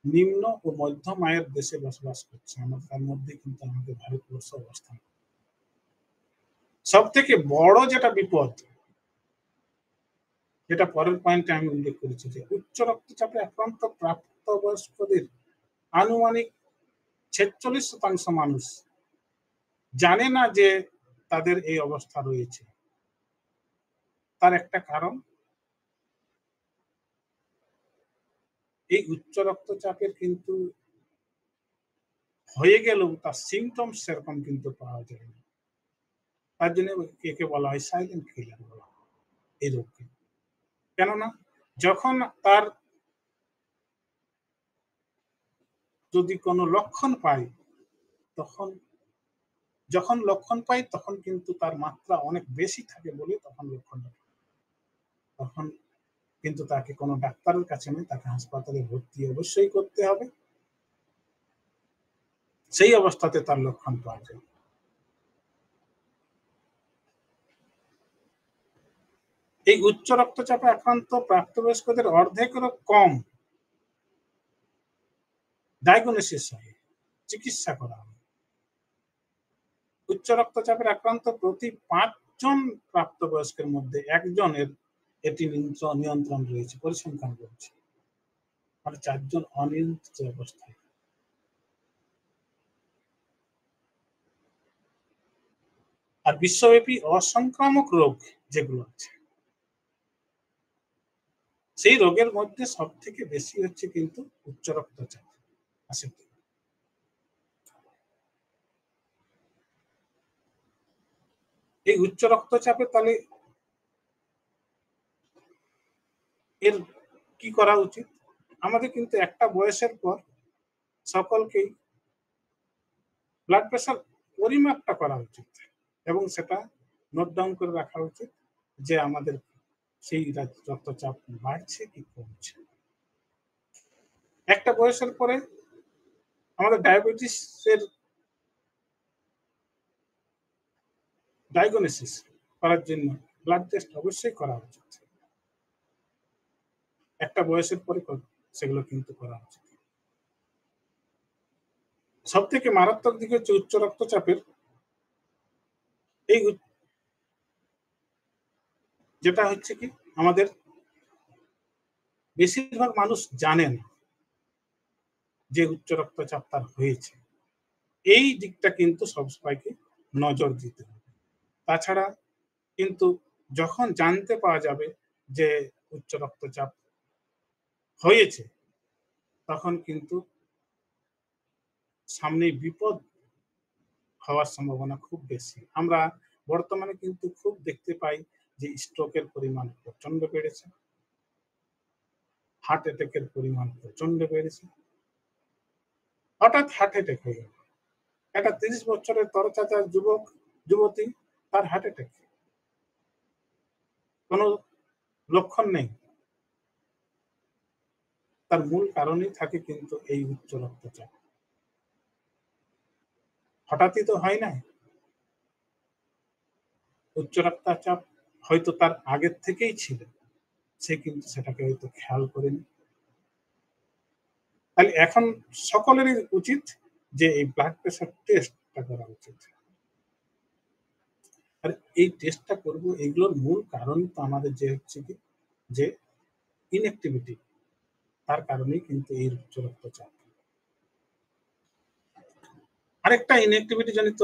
নিম্ন ও মধ্যম আয়ের দেশে বসবাস করছে। তার মধ্যে কিন্তু আমাদের ভারতবর্ষ অবস্থান। সব থেকে বড় যেটা বিপদ, যেটা পরের পয়েন্টে আমি উল্লেখ করেছি, যে উচ্চ রক্তচাপে আক্রান্ত প্রাপ্তবয়স্কদের আনুমানিক 46% মানুষ জানে না যে তাদের এই অবস্থা রয়েছে। তার একটা কারণ, এই উচ্চ রক্তচাপের কিন্তু হয়ে গেলেও তার সিমটমস সেরকম কিন্তু পাওয়া যায় না। তার জন্য একে বলা হয় সাইলেন্ট কিলার বলা হয় এই রোগকে। কেননা যখন তার যদি কোনো লক্ষণ পায়, তখন কিন্তু তার মাত্রা অনেক বেশি থাকে বলে তখন কিন্তু তাকে কোনো ডাক্তারের কাছে নয়, তাকে হাসপাতালে ভর্তি অবশ্যই করতে হবে। সেই অবস্থাতে তার লক্ষণ পাওয়া যায়। এই উচ্চ রক্তচাপে আক্রান্ত প্রাপ্তবয়স্কদের অর্ধেকেরও কম ডায়াগনোসিস হয়, চিকিৎসা করা হয়। উচ্চ রক্তচাপের আক্রান্ত প্রতি 5 জন প্রাপ্তবয়স্কের মধ্যে একজনের এটি নিয়ন্ত্রণ রয়েছে, পরিসংখ্যান রয়েছে, আর 4 জন অনিয়ন্ত্রিত অবস্থায়। আর বিশ্বব্যাপী অসংক্রামক রোগ যেগুলো আছে, সেই রোগের মধ্যে সব থেকে বেশি হচ্ছে কিন্তু উচ্চ রক্তচাপ আছে। এই উচ্চ রক্তচাপে তাহলে এর কি করা উচিত? আমাদের কিন্তু একটা বয়সের পর সকলকেই ব্লাড প্রেশার পরিমাপটা করা উচিত এবং সেটা নোট ডাউন করে রাখা উচিত যে আমাদের সেই রক্তচাপ বাড়ছে কি কমছে। একটা বয়সের পরে আমাদের ডায়াবেটিসের ডায়াগনোসিস করার জন্য ব্লাড টেস্ট অবশ্যই করা উচিত। একটা বয়সের পরে সেগুলো কিন্তু করা উচিত। সব থেকে মারাত্মক দিক হচ্ছে উচ্চ রক্তচাপের এই যেটা হচ্ছে কি, আমাদের বেশিরভাগ মানুষ জানে না যে উচ্চ রক্তচাপ তার হয়েছে। এই দিকটা কিন্তু সবসময়কে নজর দিতে হবে। তাছাড়া কিন্তু যখন জানতে পাওয়া যাবে যে উচ্চ রক্তচাপ হয়েছে, তখন কিন্তু সামনে বিপদ হওয়ার সম্ভাবনা খুব বেশি। আমরা বর্তমানে কিন্তু খুব দেখতে পাই যে স্ট্রোকের পরিমাণ প্রচন্ড বেড়েছে, হার্ট অ্যাটাকের পরিমাণ প্রচন্ড বেড়েছে। হঠাৎ হার্ট অ্যাটাক হয়ে গেল, একটা 30 বছরের তরতাজা যুবক যুবতী, তার হার্ট অ্যাটাক, কোনো লক্ষণ নেই। তার মূল কারণই থাকে কিন্তু এই উচ্চ রক্তচাপ। হঠাৎই তো হয় না, উচ্চ রক্তচাপ হয়তো তার আগের থেকেই ছিল, সে কিন্তু সেটাকে হয়তো খেয়াল করেনি। তাহলে এখন সকলেরই উচিত যে এই ব্লাড প্রেশার টেস্টটা করা উচিত। আর এই টেস্টটা করব, এগুলোর মূল কারণ তো আমাদের যে হচ্ছে কি, যে ইনঅ্যাক্টিভিটি, তার কারণেই কিন্তু এই উচ্চ রক্তচাপ। আরেকটা ইনঅ্যাক্টিভিটি জনিত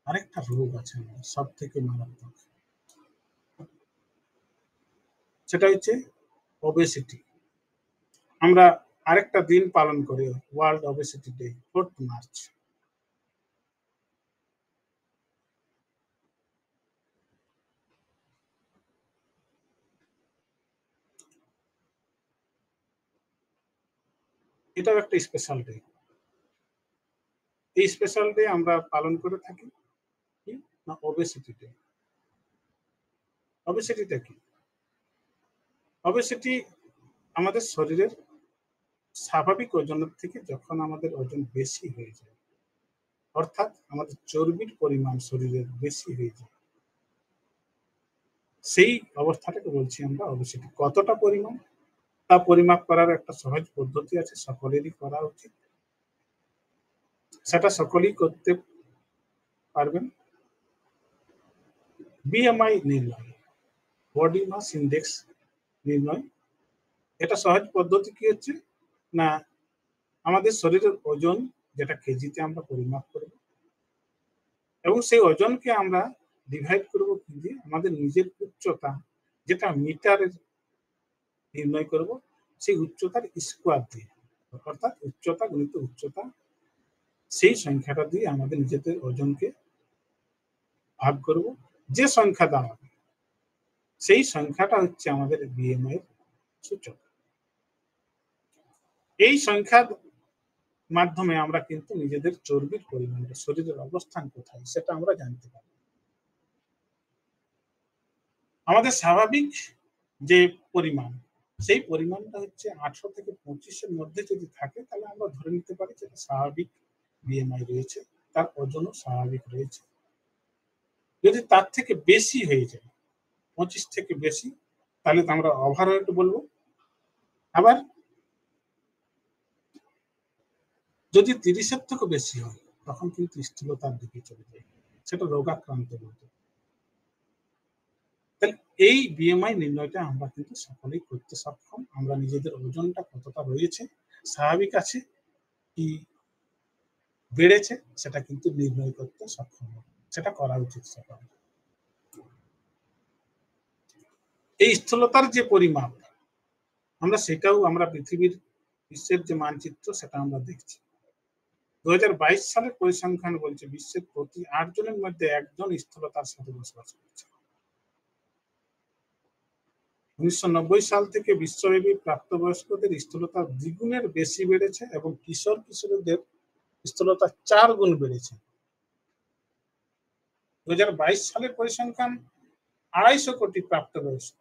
আরেকটা রোগ আছে সব থেকে মারাত্মক, সেটা হচ্ছে ওবেসিটি। আমরা আরেকটা দিন পালন করি, world obesity day, 4th March. এটাও একটা স্পেশাল ডে। এই স্পেশাল ডে আমরা পালন করে থাকি কি না, ওবেসিটি ডে। ওবেসিটিটা কি? ওবেসিটি আমাদের শরীরের স্বাভাবিক ওজনের থেকে যখন আমাদের ওজন বেশি হয়ে যায়, অর্থাৎ আমাদের চর্বির পরিমাণ শরীরের বেশি হয়ে যায়, সেই অবস্থাটাকে বলছি আমরা ওবেসিটি। কতটা পরিমাণ তা পরিমাপ করার একটা সহজ পদ্ধতি আছে, সকলেরই করা উচিত, সেটা সকলেই করতে পারবেন। বিএমআই নির্ণয়, বডি মাস ইন্ডেক্স নির্ণয়। এটা সহজ পদ্ধতি কি হচ্ছে না, আমাদের শরীরের ওজন যেটা কেজিতে আমরা পরিমাপ করব এবং সেই ওজনকে আমরা ডিভাইড করব কি দিয়ে, আমাদের নিজের উচ্চতা যেটা মিটারে নির্ণয় করব, সেই উচ্চতার স্কোয়ার দিয়ে, অর্থাৎ উচ্চতা গুণিত উচ্চতা, সেই সংখ্যাটা দিয়ে আমাদের নিজেদের ওজনকে ভাগ করব। যে সংখ্যা দাঁড়াবে সেই সংখ্যাটা হচ্ছে আমাদের বিএমআই এর সূচক। এই সংখ্যার মাধ্যমে আমরা কিন্তু নিজেদের চর্বির পরিমাণটা, শরীরের অবস্থান কোথায় সেটা আমরা জানতে পারি। আমাদের স্বাভাবিক যে পরিমাণ, সেই পরিমাণটা হচ্ছে 18 থেকে 25-এর মধ্যে যদি থাকে, তাহলে আমরা ধরে নিতে পারি যে স্বাভাবিক বিএমআই রয়েছে, তার ওজনও স্বাভাবিক রয়েছে। যদি তার থেকে বেশি হয়ে যায়, 25 থেকে বেশি, তাহলে তো আমরা ওভারওয়েট বলবো। আবার যদি 30-এর থেকে বেশি হয়, তখন কিন্তু স্থূলতার দিকে চলে যায়, সেটা রোগাক্রান্ত বলতে। তাহলে এই বিএমআই নির্ণয়টা আমরা কিন্তু সকলেই করতে সক্ষম। আমরা নিজেদের ওজনটা কতটা রয়েছে, স্বাভাবিক আছে কি বেড়েছে, সেটা কিন্তু নির্ণয় করতে সক্ষম, সেটা করা উচিত সকলের। এই স্থূলতার যে পরিমাপ, আমরা পৃথিবীর বিশ্বের যে মানচিত্র সেটা আমরা দেখছি। 2022 সালের পরিসংখ্যান বলছে বিশ্বের প্রতি 8 জনের মধ্যে 1 জন স্থূলতার সাথে বসবাস করছে। 1990 সাল থেকে বিশ্বব্যাপী প্রাপ্তবয়স্কদের স্থূলতা দ্বিগুণের বেশি বেড়েছে এবং কিশোর কিশোরীদের স্থূলতা 4 গুণ বেড়েছে। 2022 সালের পরিসংখ্যান 250 কোটি প্রাপ্তবয়স্ক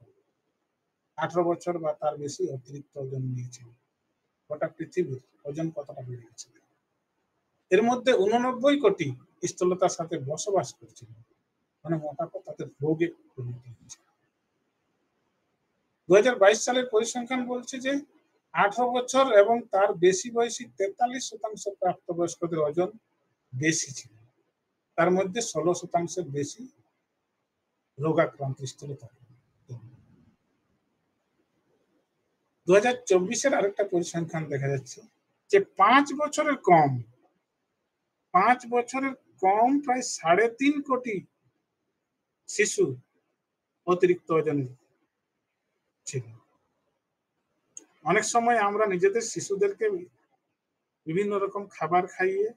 18 বছর বা তার বেশি অতিরিক্ত ওজন নিয়েছে। গোটা পৃথিবীর ওজন কতটা বেড়ে গেছে, এর মধ্যে 89 কোটি স্থূলতার সাথে বসবাস করছিল, মানে মোটাপা তাদের রোগে পরিণত হচ্ছে। 2022 সালের পরিসংখ্যান বলছে যে 18 বছর এবং তার বেশি বয়সী 43% প্রাপ্তবয়স্কদের ওজন বেশি ছিল, তার মধ্যে 16% বেশি রোগাক্রান্ত স্থূলতা। 2024-এর আরেকটা পরিসংখ্যান দেখা যাচ্ছে যে 5 বছরের কম প্রায় 3.5 কোটি শিশু অতিরিক্ত ওজনের ছিল। অনেক সময় আমরা নিজেদের শিশুদেরকে বিভিন্ন রকম খাবার খাইয়ে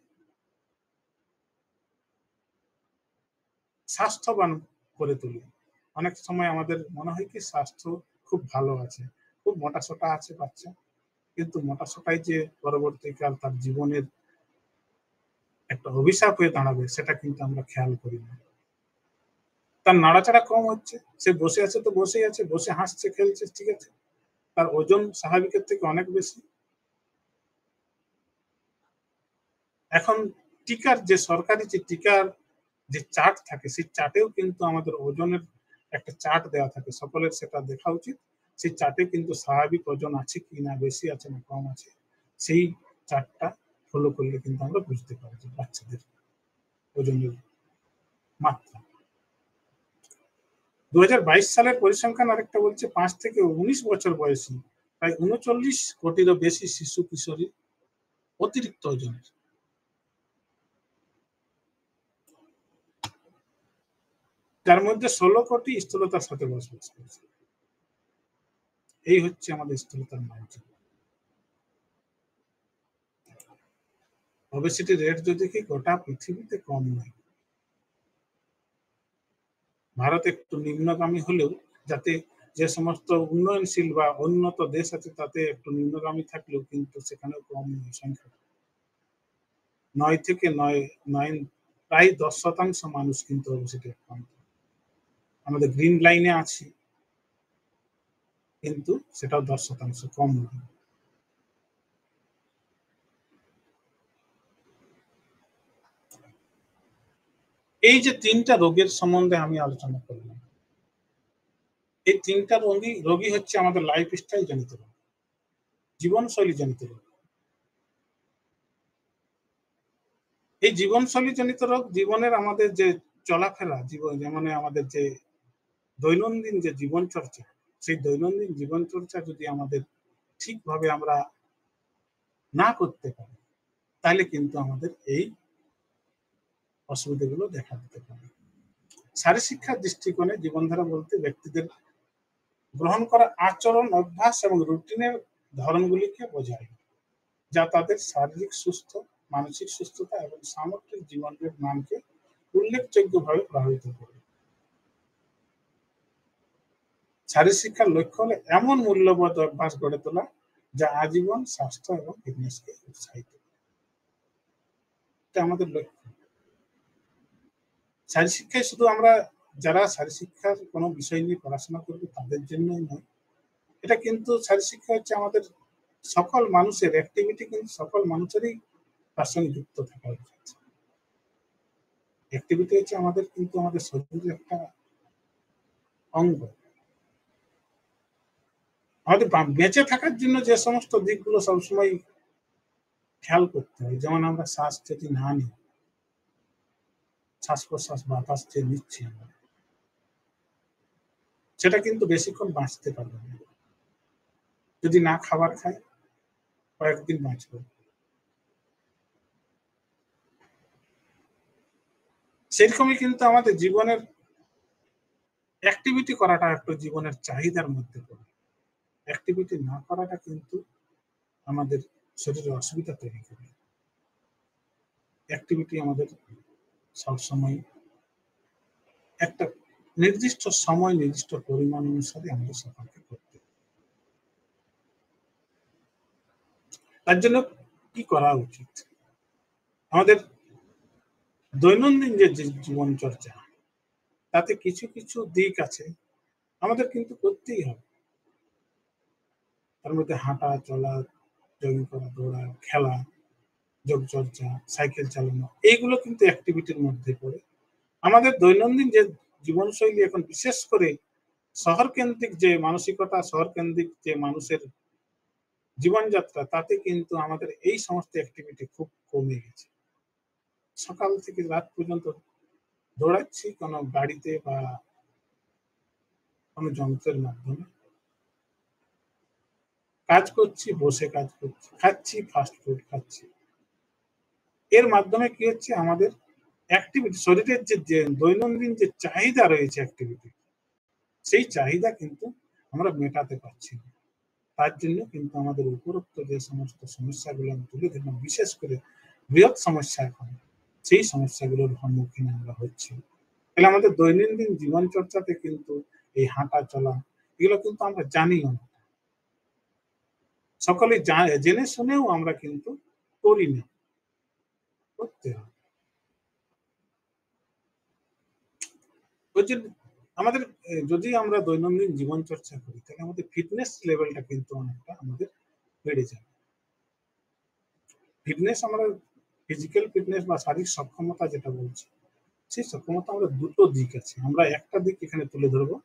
স্বাস্থ্যবান করে তুলি। অনেক সময় আমাদের মনে হয় কি স্বাস্থ্য খুব ভালো আছে, খুব মোটাসোটা আছে বাচ্চা, কিন্তু মোটাসোটাই যে পরবর্তীকাল তার জীবনের একটা অভিশাপ হয়ে দাঁড়াবে, সেটা কিন্তু আমরা খেয়াল করি না। তার নাড়াচাড়া কম হচ্ছে, সে বসে আছে তো বসেই আছে, বসে হাসছে খেলছে, ঠিক আছে, তার ওজন স্বাভাবিকের থেকে অনেক বেশি। এখন টিকার যে সরকারি যে টিকার যে চার্ট থাকে, সেই চার্টেও কিন্তু আমাদের ওজনের একটা চার্ট দেওয়া থাকে, সকলের সেটা দেখা উচিত। সেই চার্টে কিন্তু স্বাভাবিক ওজন আছে কি না, বেশি আছে না কম আছে, সেই চার্টটা ফলো করলে কিন্তু আমরা বুঝতে পারি যে বাচ্চাদের ওজনের মাত্রা। 2022 সালের পরিসংখ্যান আরেকটা বলছে 5 থেকে 19 বছর বয়সী প্রায় 39 কোটিরও বেশি শিশু কিশোরী অতিরিক্ত ওজনের, যার মধ্যে 16 কোটি স্থূলতার সাথে বসবাস করছে। এই হচ্ছে আমাদের স্থূলতার মানচিত্র। ওবেসিটি রেট যদি কি গোটা পৃথিবীতে কম নয়, ভারত একটু নিম্নগামী হলেও, যাতে যে সমস্ত উন্নয়নশীল বা উন্নত দেশ আছে তাতে একটু নিম্নগামী থাকলেও কিন্তু সেখানেও কম সংখ্যা, 9 থেকে 9 প্রায় 10% মানুষ কিন্তু ওবেসিটি আক্রান্ত। আমাদের গ্রিন লাইনে আছি, কিন্তু সেটাও 10% কম নয়। এই যে ৩টা রোগের সম্বন্ধে আমি আলোচনা করলাম, এই ৩টা রোগই হচ্ছে আমাদের লাইফস্টাইল জনিত রোগ, জীবনশৈলী জনিত রোগ। এই জীবনশৈলী জনিত রোগ জীবনের আমাদের যে চলাফেরা, মানে আমাদের যে দৈনন্দিন যে জীবন চর্চা, সেই দৈনন্দিন জীবন চর্চা যদি আমাদের ঠিকভাবে আমরা না করতে পারি, তাহলে কিন্তু আমাদের এই অসুবিধাগুলো দেখা দিতে পারে। শারীরশিক্ষার দৃষ্টিকোণে জীবনধারা বলতে ব্যক্তিদের গ্রহণ করা আচরণ, অভ্যাস এবং রুটিনের ধরনগুলিকে বোঝায়, যা তাদের শারীরিক সুস্থ, মানসিক সুস্থতা এবং সামগ্রিক জীবনের মানকে উল্লেখযোগ্যভাবে প্রভাবিত করে। শারীরশিক্ষার লক্ষ্য হলো এমন মূল্যবোধ অভ্যাস গড়ে তোলা যা আজীবন স্বাস্থ্য এবং ফিটনেসকে উৎসাহিত করে। এটা আমাদের লক্ষ্য। শারীরশিক্ষায় শুধু আমরা যারা শারীরশিক্ষার কোনো বিষয় নিয়ে পড়াশোনা করবে তাদের জন্যই নয়, এটা কিন্তু শারীরশিক্ষা হচ্ছে আমাদের সকল মানুষের অ্যাক্টিভিটি, কিন্তু সকল মানুষেরই তার সঙ্গে যুক্ত থাকা উচিত। অ্যাক্টিভিটি হচ্ছে আমাদের কিন্তু আমাদের শরীরের একটা অঙ্গ। আমাদের বেঁচে থাকার জন্য যে সমস্ত দিকগুলো সবসময় খেয়াল করতে হয়, যেমন আমরা শ্বাস যদি না নিই, শ্বাস প্রশ্বাস বাতাস যে নিচ্ছি আমরা, সেটা কিন্তু বেশিক্ষণ বাঁচতে পারবে না। যদি না খাবার খাই, কয়েকদিন বাঁচবো। সেরকমই কিন্তু আমাদের জীবনের অ্যাক্টিভিটি করাটা একটা জীবনের চাহিদার মধ্যে পড়ে। অ্যাক্টিভিটি না করাটা কিন্তু আমাদের শরীরে অসুবিধা তৈরি করে। অ্যাক্টিভিটি আমাদের সবসময় একটা নির্দিষ্ট সময়, নির্দিষ্ট পরিমাণ অনুসারে আমাদের সকলকে করতে হবে। তার জন্য কি করা উচিত? আমাদের দৈনন্দিন যে জীবন চর্চা, তাতে কিছু কিছু দিক আছে আমাদের কিন্তু করতেই হবে। তার মধ্যে হাঁটা, চলা, জগিং করা, দৌড়া, খেলা, যোগ চর্চা, সাইকেল চালানো, এইগুলো কিন্তু অ্যাক্টিভিটির মধ্যে পড়ে। আমাদের দৈনন্দিন যে জীবনশৈলী, এখন বিশেষ করে শহর কেন্দ্রিক যে মানসিকতা, শহর কেন্দ্রিক যে মানুষের জীবনযাত্রা, তাতে কিন্তু আমাদের এই সমস্ত অ্যাক্টিভিটি খুব কমে গেছে। সকাল থেকে রাত পর্যন্ত দৌড়াচ্ছি কোনো গাড়িতে বা কোনো যন্ত্রের মাধ্যমে, কাজ করছি, বসে কাজ করছি, খাচ্ছি, ফাস্ট ফুড খাচ্ছি। এর মাধ্যমে কি হচ্ছে, আমাদের অ্যাক্টিভিটি, শরীরের যে দৈনন্দিন যে চাহিদা রয়েছে অ্যাক্টিভিটি, সেই চাহিদা কিন্তু আমরা মেটাতে পারছি না। তার জন্য কিন্তু আমাদের উপরোক্ত যে সমস্ত সমস্যাগুলো আমি তুলে ধরলাম, বিশেষ করে বৃহৎ সমস্যা এখন, সেই সমস্যাগুলোর সম্মুখীন আমরা হচ্ছি। তাহলে আমাদের দৈনন্দিন জীবন চর্চাতে কিন্তু এই হাঁটা চলা, এগুলো কিন্তু আমরা জানিও না, সকলে জেনে শুনেও আমরা কিন্তু করি না, করতে হবে। ওই জন্য আমাদের যদি আমরা দৈনন্দিন জীবন চর্চা করি, তাহলে আমাদের ফিটনেস লেভেলটা কিন্তু অনেকটা আমাদের বেড়ে যাবে। ফিটনেস, আমরা ফিজিক্যাল ফিটনেস বা শারীরিক সক্ষমতা যেটা বলছি, সেই সক্ষমতা আমরা দুটো দিক আছে। আমরা একটা দিক এখানে তুলে ধরবো,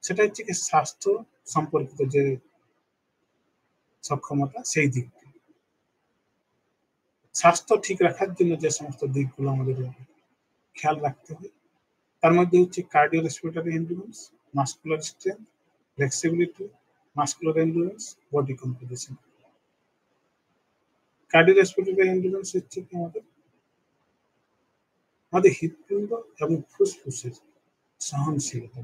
সেটা হচ্ছে কি স্বাস্থ্য সম্পর্কিত যে সক্ষমতা, সেই দিক। স্বাস্থ্য ঠিক রাখার জন্য যে সমস্ত দিকগুলো আমাদের খেয়াল রাখতে হবে, তার মধ্যে হচ্ছে cardio respiratory endurance, muscular strength, flexibility, muscular endurance, body composition. Cardio respiratory endurance হচ্ছে কি আমাদের হৃৎপিণ্ড এবং ফুসফুসের সহনশীলতা,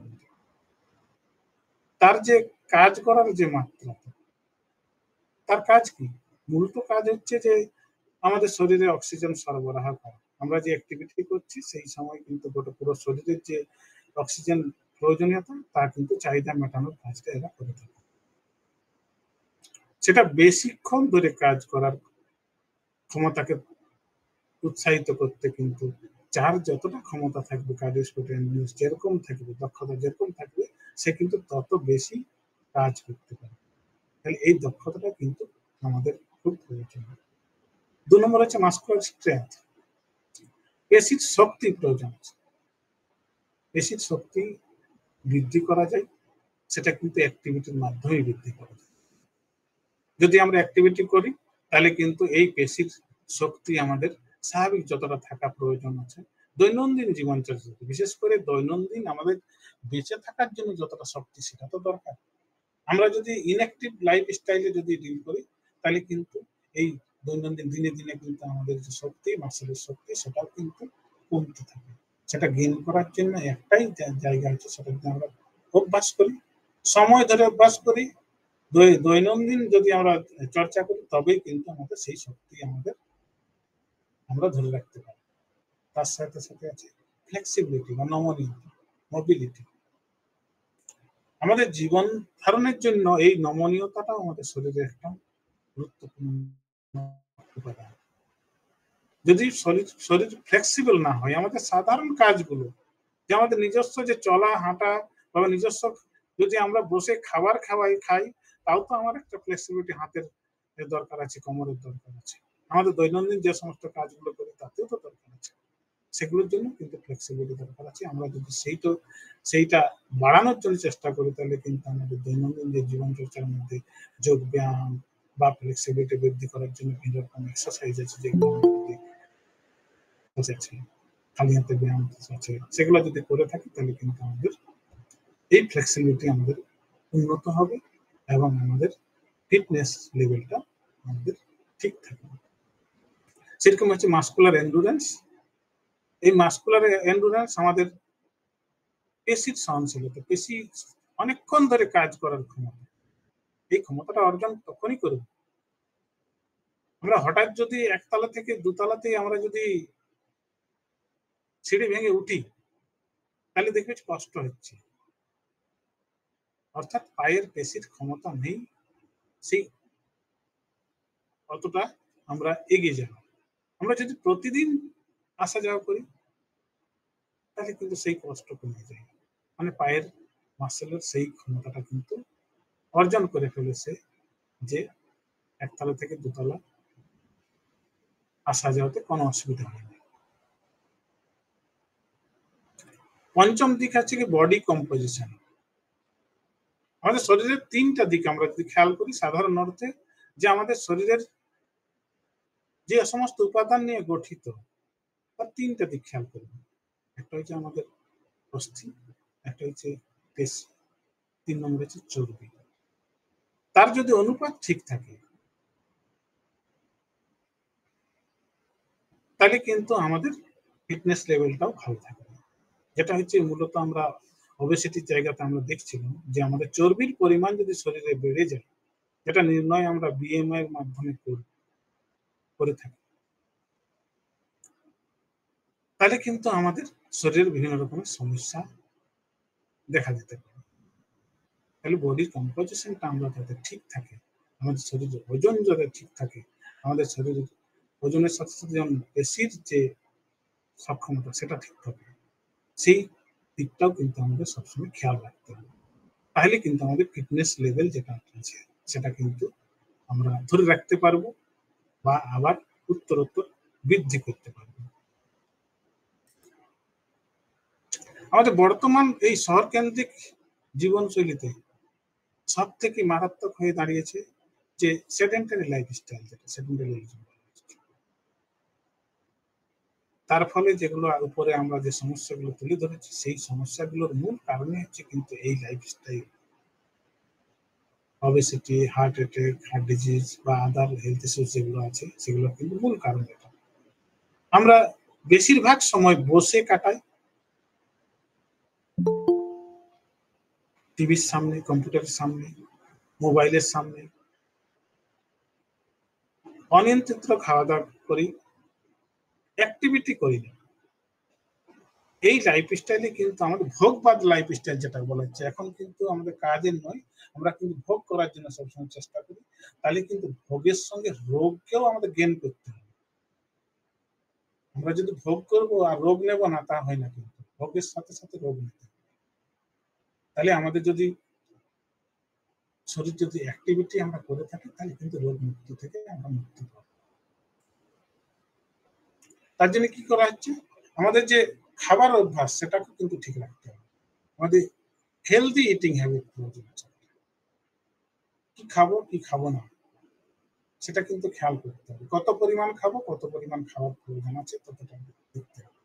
তার যে কাজ করার যে মাত্রা, তার কাজ কি? মূলত কাজ হচ্ছে যে আমাদের শরীরে অক্সিজেন সরবরাহ করা। আমরা যে অ্যাক্টিভিটি করছি সেই সময় কিন্তু গোটা পুরো শরীরের যে অক্সিজেন প্রয়োজনীয়তা, তা কিন্তু চাহিদা মেটানোর কাজটা এরা করে থাকে। সেটা বেশিক্ষণ ধরে কাজ করার ক্ষমতাকে উৎসাহিত করতে কিন্তু যার যতটা ক্ষমতা থাকবে, কার্ডিওস্পেটিক যেরকম থাকবে, দক্ষতা যেরকম থাকবে, সে কিন্তু তত বেশি কাজ করতে পারে। তাহলে এই দক্ষতাটা কিন্তু আমাদের খুব প্রয়োজন। ২ নম্বর হচ্ছে মাসকুলার স্ট্রেংথ। পেশির শক্তি প্রয়োজন আছে। পেশির শক্তি বৃদ্ধি করা যায়, সেটা কিন্তু অ্যাক্টিভিটির মাধ্যমে বৃদ্ধি করা যায়। যদি আমরা অ্যাক্টিভিটি করি তাহলে কিন্তু এই পেশির শক্তি আমাদের স্বাভাবিক যতটা থাকা প্রয়োজন আছে দৈনন্দিন জীবনচর্যাতে, বিশেষ করে দৈনন্দিন আমাদের বেঁচে থাকার জন্য যতটা শক্তি সেটা তো দরকার। আমরা যদি ইনঅ্যাক্টিভ লাইফ স্টাইলে যদি ডিল করি তাহলে কিন্তু এই দৈনন্দিন দিনে দিনে কিন্তু আমাদের যে শক্তি, মাসেলের শক্তি, সেটাও কিন্তু কমতে থাকে। সেটা গেইন করার জন্য একটাই জায়গা আছে, সেটা যদি আমরা অভ্যাস করি, সময় ধরে অভ্যাস করি, দৈনন্দিন যদি আমরা চর্চা করি, তবেই কিন্তু আমাদের সেই শক্তি আমরা ধরে রাখতে পারি। তার সাথে সাথে আছে ফ্লেক্সিবিলিটি বা নমনীয়তা, মোবিলিটি। আমাদের জীবন ধারণের জন্য এই নমনীয়তাটাও আমাদের শরীরের একটা গুরুত্বপূর্ণ উপাদান। যদি শরীর ফ্লেক্সিবল না হয়, আমাদের সাধারণ কাজগুলো, যে আমাদের নিজস্ব যে চলা হাঁটা বা নিজস্ব যদি আমরা বসে খাই, তাও তো আমার একটা ফ্লেক্সিবিলিটি, হাতের দরকার আছে, কোমরের দরকার আছে। আমাদের দৈনন্দিন যে সমস্ত কাজগুলো করি তাতেও তো দরকার আছে, সেগুলোর জন্য কিন্তু ফ্লেক্সিবিলিটি দরকার আছে। আমরা যদি সেইটা বাড়ানোর জন্য চেষ্টা করি তাহলে কিন্তু আমাদের দৈনন্দিন যে জীবনচর্চার মধ্যে যোগ ব্যায়াম বা ফ্লেক্সিবিলিটি বৃদ্ধি করার জন্য বিভিন্ন রকম এক্সারসাইজ আছে, যেগুলো খালি হাতে ব্যায়াম আছে, সেগুলো যদি করে থাকি তাহলে কিন্তু আমাদের এই ফ্লেক্সিবিলিটি আমাদের উন্নত হবে এবং আমাদের ফিটনেস লেভেলটা আমাদের ঠিক থাকবে। সেরকম হচ্ছে মাসকুলার এন্ডুরেন্স। এই মাসকুলার এন্ডুরেন্স আমাদের পেশির সহনশীলতা, পেশি অনেকক্ষণ ধরে কাজ করার ক্ষমতা। এই ক্ষমতাটা অর্জন তখনই করব আমরা হঠাৎ যদি একতলা থেকে দুতলাতেই আমরা যদি সিঁড়ি ভেঙে উঠি তাহলে দেখবে কষ্ট হচ্ছে, অর্থাৎ পায়ের পেশির ক্ষমতা নেই সেই অতটা আমরা এগিয়ে যাব। আমরা যদি প্রতিদিন আসা যাওয়া করি তাহলে কিন্তু সেই কষ্ট কমে যায়, মানে পায়ের মাসেলের সেই ক্ষমতাটা কিন্তু অর্জন করে ফেলেছে যে একতলা থেকে দুতলা আসা যাওয়াতে কোনো অসুবিধা হয় না। পঞ্চম দিক আছে কি বডি কম্পোজিশন। আমাদের শরীরের তিনটা দিক আমরা যদি খেয়াল করি সাধারণ অর্থে, যে আমাদের শরীরের যে সমস্ত উপাদান নিয়ে গঠিত তার তিনটা দিক খেয়াল করবে। একটা হচ্ছে আমাদের অস্থি, একটা হচ্ছে পেশি, 3 নম্বর হচ্ছে চর্বি। তার যদি অনুপাত ঠিক থাকে তাহলে কিন্তু আমাদের ফিটনেস লেভেলটাও ভালো থাকবে। যেটা হচ্ছে মূলত আমরা ওবেসিটির জায়গাতে আমরা দেখছিলাম যে আমাদের চর্বির পরিমাণ যদি শরীরে বেড়ে যায়, যেটা নির্ণয় আমরা বিএমআই এর মাধ্যমে করে থাকি, তাহলে কিন্তু আমাদের শরীরের বিভিন্ন রকমের সমস্যা দেখা যেতে পারে। তাহলে বডির কম্পোজিশনটা আমরা যাতে ঠিক থাকে, আমাদের শরীরের ওজন যাতে ঠিক থাকে, আমাদের শরীরের ওজনের সাথে সাথে যেমন পেশির যে সক্ষমতা সেটা ঠিক থাকে, সেই দিকটাও কিন্তু আমাদের সবসময় খেয়াল রাখতে হবে। তাহলে কিন্তু আমাদের ফিটনেস লেভেল যেটা আছে সেটা কিন্তু আমরা ধরে রাখতে পারবো বা আবার উত্তরোত্তর বৃদ্ধি করতে পারবো। আমাদের বর্তমান এই শহর কেন্দ্রিক জীবনশৈলীতে সব থেকে মারাত্মক হয়ে দাঁড়িয়েছে যে সেডেন্টারি লাইফস্টাইল, যেটা সেডেন্টারি। তার ফলে যেগুলো উপরে আমরা যে সমস্যাগুলো তুলে ধরেছি সেই সমস্যাগুলোর মূল কারণে হচ্ছে কিন্তু এই lifestyle, obesity, heart attack, heart disease বা আদার হেলথ ইস্যুস যেগুলো আছে সেগুলো কিন্তু মূল কারণ। এটা আমরা বেশিরভাগ সময় বসে কাটাই, টিভির সামনে, কম্পিউটারের সামনে, মোবাইলের সামনে, অনিয়ন্ত্রিত খাওয়া দাওয়া করি, অ্যাক্টিভিটি করি না। এই লাইফস্টাইলে কিন্তু আমাদের ভোগবাদ লাইফস্টাইল যেটা বলা হচ্ছে, এখন কিন্তু আমাদের কাজের নয়, আমরা কিন্তু ভোগ করার জন্য সবসময় চেষ্টা করি। তাহলে কিন্তু ভোগের সঙ্গে রোগকেও আমাদের গেন করতে হবে। আমরা যদি ভোগ করবো আর রোগ নেব না তা হয় না, কিন্তু ভোগের সাথে সাথে রোগ নিতে হবে। তাহলে আমাদের যদি শরীর যদি অ্যাক্টিভিটি আমরা করে থাকি তাহলে কিন্তু রোগ মুক্তি থেকে আমরা মুক্তি পাবো। তার জন্য কি করা হচ্ছে, আমাদের যে খাবার অভ্যাস সেটাকে কিন্তু ঠিক রাখতে হবে। আমাদের হেলদি ইটিং হ্যাবিট প্রয়োজন আছে। কি খাবো কি খাবো না সেটা কিন্তু খেয়াল করতে হবে। কত পরিমাণ খাবো, কত পরিমাণ খাওয়ার প্রয়োজন আছে ততটা দেখতে হবে।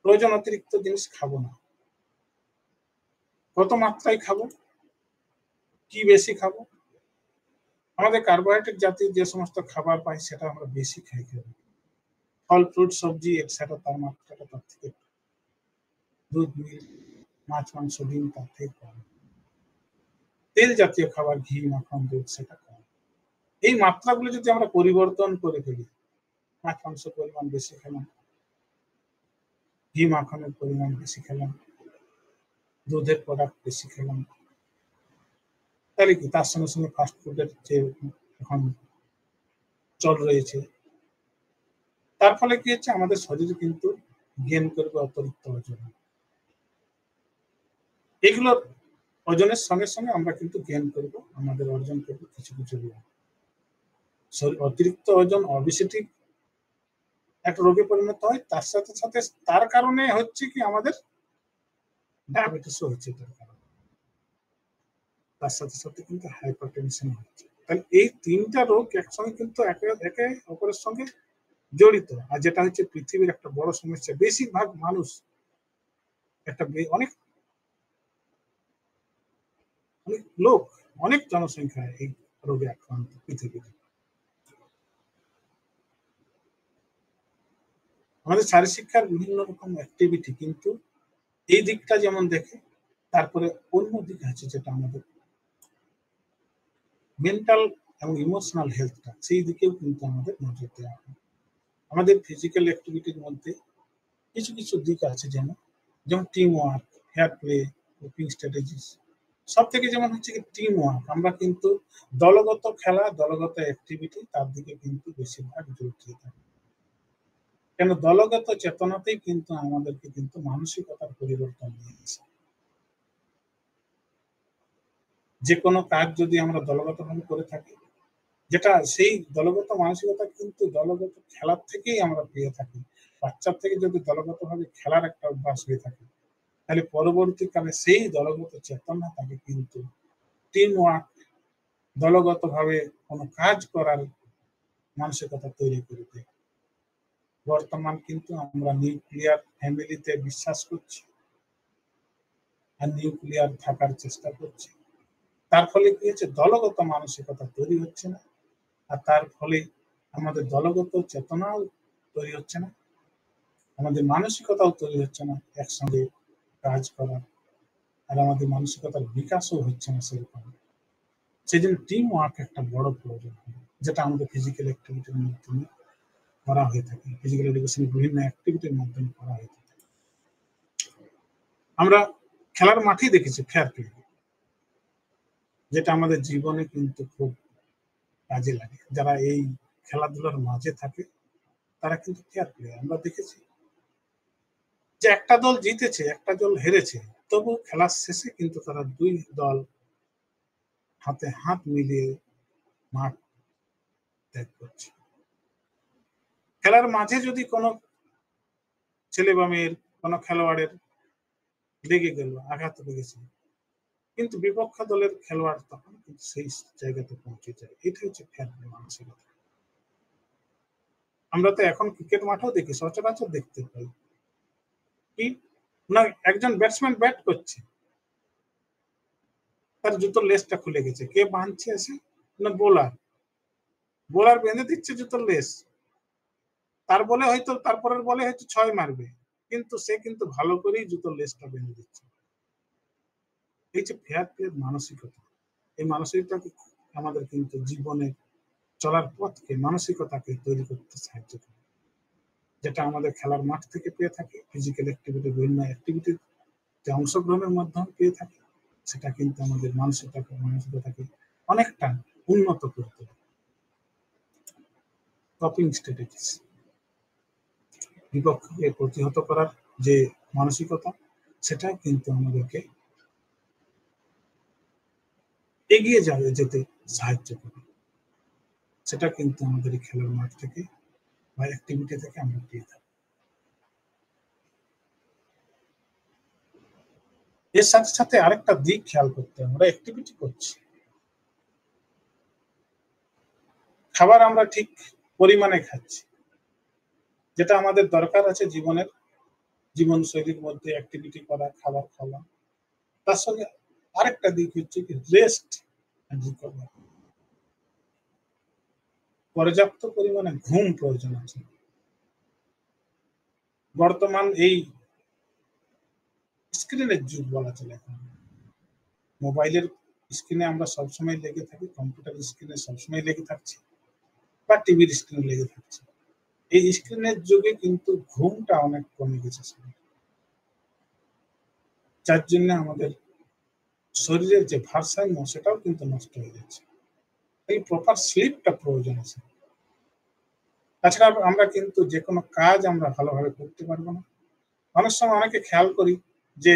প্রয়োজন অতিরিক্ত জিনিস খাবো না। কত মাত্রায় খাবো, কি বেশি খাবো। আমাদের কার্বোহাইড্রেট জাতীয় যে সমস্ত খাবার পাই সেটা আমরা বেশি খাই খেয়ে। ফল, ফ্রুট, সবজি এটসেট্রা তার মাত্রাটা তার থেকে, দুধ, মিল্ক, মাছ, মাংস, ডিম তার থেকে কম। তেল জাতীয় খাবার, ঘি, মাখন, দুধ সেটা কম। এই মাত্রাগুলো যদি আমরা পরিবর্তন করে ফেলি, মাছ মাংসের পরিমাণ বেশি খেলাম, ঘি মাখনের পরিমাণ বেশি খেলাম, দুধের প্রোডাক্ট বেশি খেলাম, তাহলে কি তার সঙ্গে সঙ্গে ফাস্ট ফুডের যে এখন চল রয়েছে, তার ফলে কি হচ্ছে আমাদের শরীরে কিন্তু গেইন করবে অতিরিক্ত ওজন। এগুলোর ওজনের সঙ্গে সঙ্গে আমরা কিন্তু গেইন করব, আমাদের অর্জন করবো কিছু কিছু রোগ। অতিরিক্ত ওজন অবেসিটি একটা রোগে পরিণত হয়, তার সাথে সাথে তার কারণে হচ্ছে কি আমাদের ডায়াবেটিসও হচ্ছে, তার সাথে সাথে কিন্তু হাইপারটেনশন হচ্ছে। তাহলে এই তিনটা রোগ একসঙ্গে কিন্তু একে অপরের সঙ্গে জড়িত। আর যেটা হচ্ছে পৃথিবীর একটা বড় সমস্যা, বেশিরভাগ মানুষ একটা অনেক অনেক লোক, অনেক জনসংখ্যা এই রোগে আক্রান্ত পৃথিবীতে। আমাদের শারীরশিক্ষার বিভিন্ন রকম অ্যাক্টিভিটি কিন্তু এই দিকটা যেমন দেখে, তারপরে অন্য দিক আছে যেটা আমাদের মেন্টাল এবং ইমোশনাল হেলথটা, সেই দিকেও কিন্তু আমাদের নজর দেওয়া হয়। আমাদের ফিজিক্যাল অ্যাক্টিভিটির মধ্যে কিছু কিছু দিক আছে, যেমন team work, fair play, coping strategies. সব থেকে যেমন হচ্ছে কি টিম ওয়ার্ক, আমরা কিন্তু দলগত খেলা, দলগত অ্যাক্টিভিটি তার দিকে কিন্তু বেশিরভাগ জোর দিয়ে থাকি। কেন, দলগত চেতনাতেই কিন্তু আমাদেরকে কিন্তু মানসিকতার পরিবর্তন নিয়ে আসে। যে কোনো কাজ যদি আমরা দলগতভাবে করে থাকি, যেটা সেই দলগত মানসিকতা কিন্তু দলগত খেলার থেকেই আমরা পেয়ে থাকি। বাচ্চার থেকে যদি দলগতভাবে খেলার একটা অভ্যাস হয়ে থাকে, তাহলে পরবর্তীকালে সেই দলগত চেতনা তাকে কিন্তু টিম ওয়ার্ক, দলগতভাবে কোনো কাজ করার মানসিকতা তৈরি করে দেয়। বর্তমান কিন্তু আমরা নিউক্লিয়ার ফ্যামিলিতে বিশ্বাস করছি আর নিউক্লিয়ার থাকার চেষ্টা করছি। তার ফলে কি হচ্ছে, দলগত মানসিকতা তৈরি হচ্ছে না, আর তার ফলে আমাদের দলগত চেতনাও তৈরি হচ্ছে না, আমাদের মানসিকতাও তৈরি হচ্ছে না একসঙ্গে কাজ করার, আর আমাদের মানসিকতার বিকাশও হচ্ছে না সেরকম। সেই জন্য টিম ওয়ার্ক একটা বড় প্রয়োজন, যেটা আমাদের ফিজিক্যাল অ্যাক্টিভিটির মাধ্যমে করা হয়ে থাকে, ফিজিক্যাল এডুকেশনের বিভিন্ন অ্যাক্টিভিটির মাধ্যমে করা হয়ে থাকে। আমরা খেলার মাঠেই দেখেছি ফেয়ার প্লে, যেটা আমাদের জীবনে কিন্তু খুব কাজে লাগে। যারা এই খেলাধুলার মাঝে থাকে তারা কিন্তু ফেয়ার প্লে, আমরা দেখেছি যে একটা দল জিতেছে, একটা দল হেরেছে, তবু খেলার শেষে কিন্তু তারা দুই দল হাতে হাত মিলিয়ে মাঠ ত্যাগ করছে। খেলার মাঝে যদি কোনো ছেলে বা মেয়ের, কোনো খেলোয়াড়ের লেগে গেল, আঘাত লেগেছে, কিন্তু বিপক্ষ দলের খেলোয়াড় তখন কিন্তু সেই জায়গাতে পৌঁছে যায়। এটা হচ্ছে ফেয়ার প্লে মানসিকতা। আমরা তো এখন ক্রিকেট মাঠেও দেখি, সচরাচর দেখতে পাই কি না, একজন ব্যাটসম্যান ব্যাট করছে, তার জুতোর লেসটা খুলে গেছে, কে বাঁধছে এসে না বোলার, বোলার বেঁধে দিচ্ছে জুতোর লেস, তার বলে হয়তো তারপরের বলে হয়তো 6 মারবে, কিন্তু সে কিন্তু ভালো করেই জুতোর লেসটা বেঁধে দিচ্ছে। এই যে ফেয়ার প্লে মানসিকতা, এই মানসিকতাকে আমাদের কিন্তু জীবনে চলার পথকে, মানসিকতাকে তৈরি করতে সাহায্য করে, যেটা আমাদের খেলার মাঠ থেকে পেয়ে থাকি, ফিজিক্যাল অ্যাক্টিভিটি, বিভিন্ন অ্যাক্টিভিটির যে অংশগ্রহণের মাধ্যমে পেয়ে থাকি, সেটা কিন্তু আমাদের মানসিকতাকে অনেকটা উন্নত করতে পারে। কপিং স্ট্র্যাটেজিস, বিপক্ষকে প্রতিহত করার যে মানসিকতা, সেটা কিন্তু আমাদেরকে এগিয়ে যেতে সাহায্য করে। সেটা কিন্তু আমাদের এই খেলার মাঠ থেকে বা অ্যাক্টিভিটি থেকে আমরা পেয়ে থাকি। এর সাথে সাথে আরেকটা দিক খেয়াল করতে হবে, আমরা অ্যাক্টিভিটি করছি, খাবার আমরা ঠিক পরিমাণে খাচ্ছি, যেটা আমাদের দরকার আছে জীবনের, জীবনশৈলীর মধ্যে অ্যাক্টিভিটি করা, খাবার খাওয়া, তার সঙ্গে আরেকটা দিক হচ্ছে কি রেস্ট এন্ড রিকভারি। পর্যাপ্ত পরিমাণে ঘুম প্রয়োজন আছে। বর্তমান এই স্ক্রিনের যুগ বলা চলে, এখন মোবাইলের স্ক্রিনে আমরা সবসময় লেগে থাকি, কম্পিউটার স্ক্রিনে সবসময় লেগে থাকছি, বা টিভির স্ক্রিনে লেগে থাকছি। এই স্ক্রিনের যুগে কিন্তু ঘুমটা অনেক কমে গেছে, যার জন্য আমাদের শরীরের যে ভারসাম্য সেটাও কিন্তু নষ্ট হয়ে যাচ্ছে। এই প্রপার স্লিপটা প্রয়োজন আছে। তাছাড়া আমরা কিন্তু যে কোনো কাজ আমরা ভালোভাবে করতে পারবো না। অনেক সময় অনেকে খেয়াল করি যে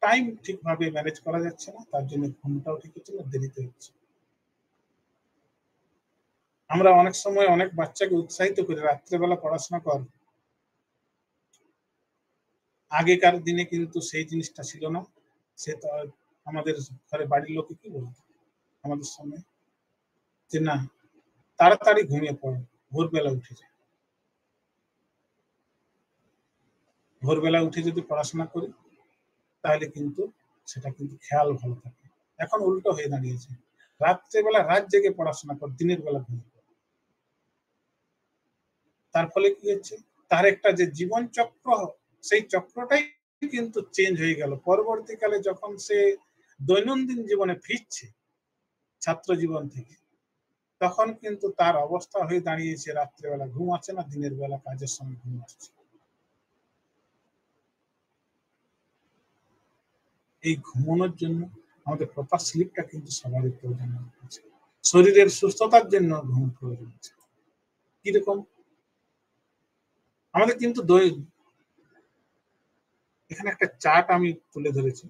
টাইম ঠিকভাবে ম্যানেজ করা যাচ্ছে না, তার জন্য ঘুমটাও ঠিক হচ্ছে না, দেরিতে হচ্ছে। আমরা অনেক সময় অনেক বাচ্চাকে উৎসাহিত করি রাত্রেবেলা পড়াশোনা কর। আগেকার দিনে কিন্তু সেই জিনিসটা ছিল না। সে তো আমাদের ঘরে বাড়ির লোকে কি বলতো আমাদের সামনে, যে না তাড়াতাড়ি ঘুমিয়ে পড়ো, ভোরবেলা উঠে যায়, ভোরবেলা উঠে যদি পড়াশোনা করি তাহলে কিন্তু সেটা কিন্তু খেয়াল ভালো থাকে। এখন উল্টো হয়ে দাঁড়িয়েছে, রাত্রেবেলা রাত জেগে পড়াশোনা কর, দিনের বেলা ঘুমিয়ে পড়। তার ফলে কি হচ্ছে, তার একটা যে জীবন চক্র, সেই চক্রটাই কিন্তু চেঞ্জ হয়ে গেল। পরবর্তীকালে যখন সে দৈনন্দিন জীবনে ফিরছে ছাত্র জীবন থেকে, তখন কিন্তু তার অবস্থা হয়ে দাঁড়িয়েছে রাত্রেবেলা ঘুম আসছে না, দিনের বেলা কাজের সময় ঘুম আসছে। এই ঘুমানোর জন্য আমাদের প্রপার স্লিপটা কিন্তু সবারই প্রয়োজন আছে। শরীরের সুস্থতার জন্য ঘুম প্রয়োজন আছে। কিরকম, আমাদের কিন্তু এখানে একটা চার্ট আমি তুলে ধরেছি।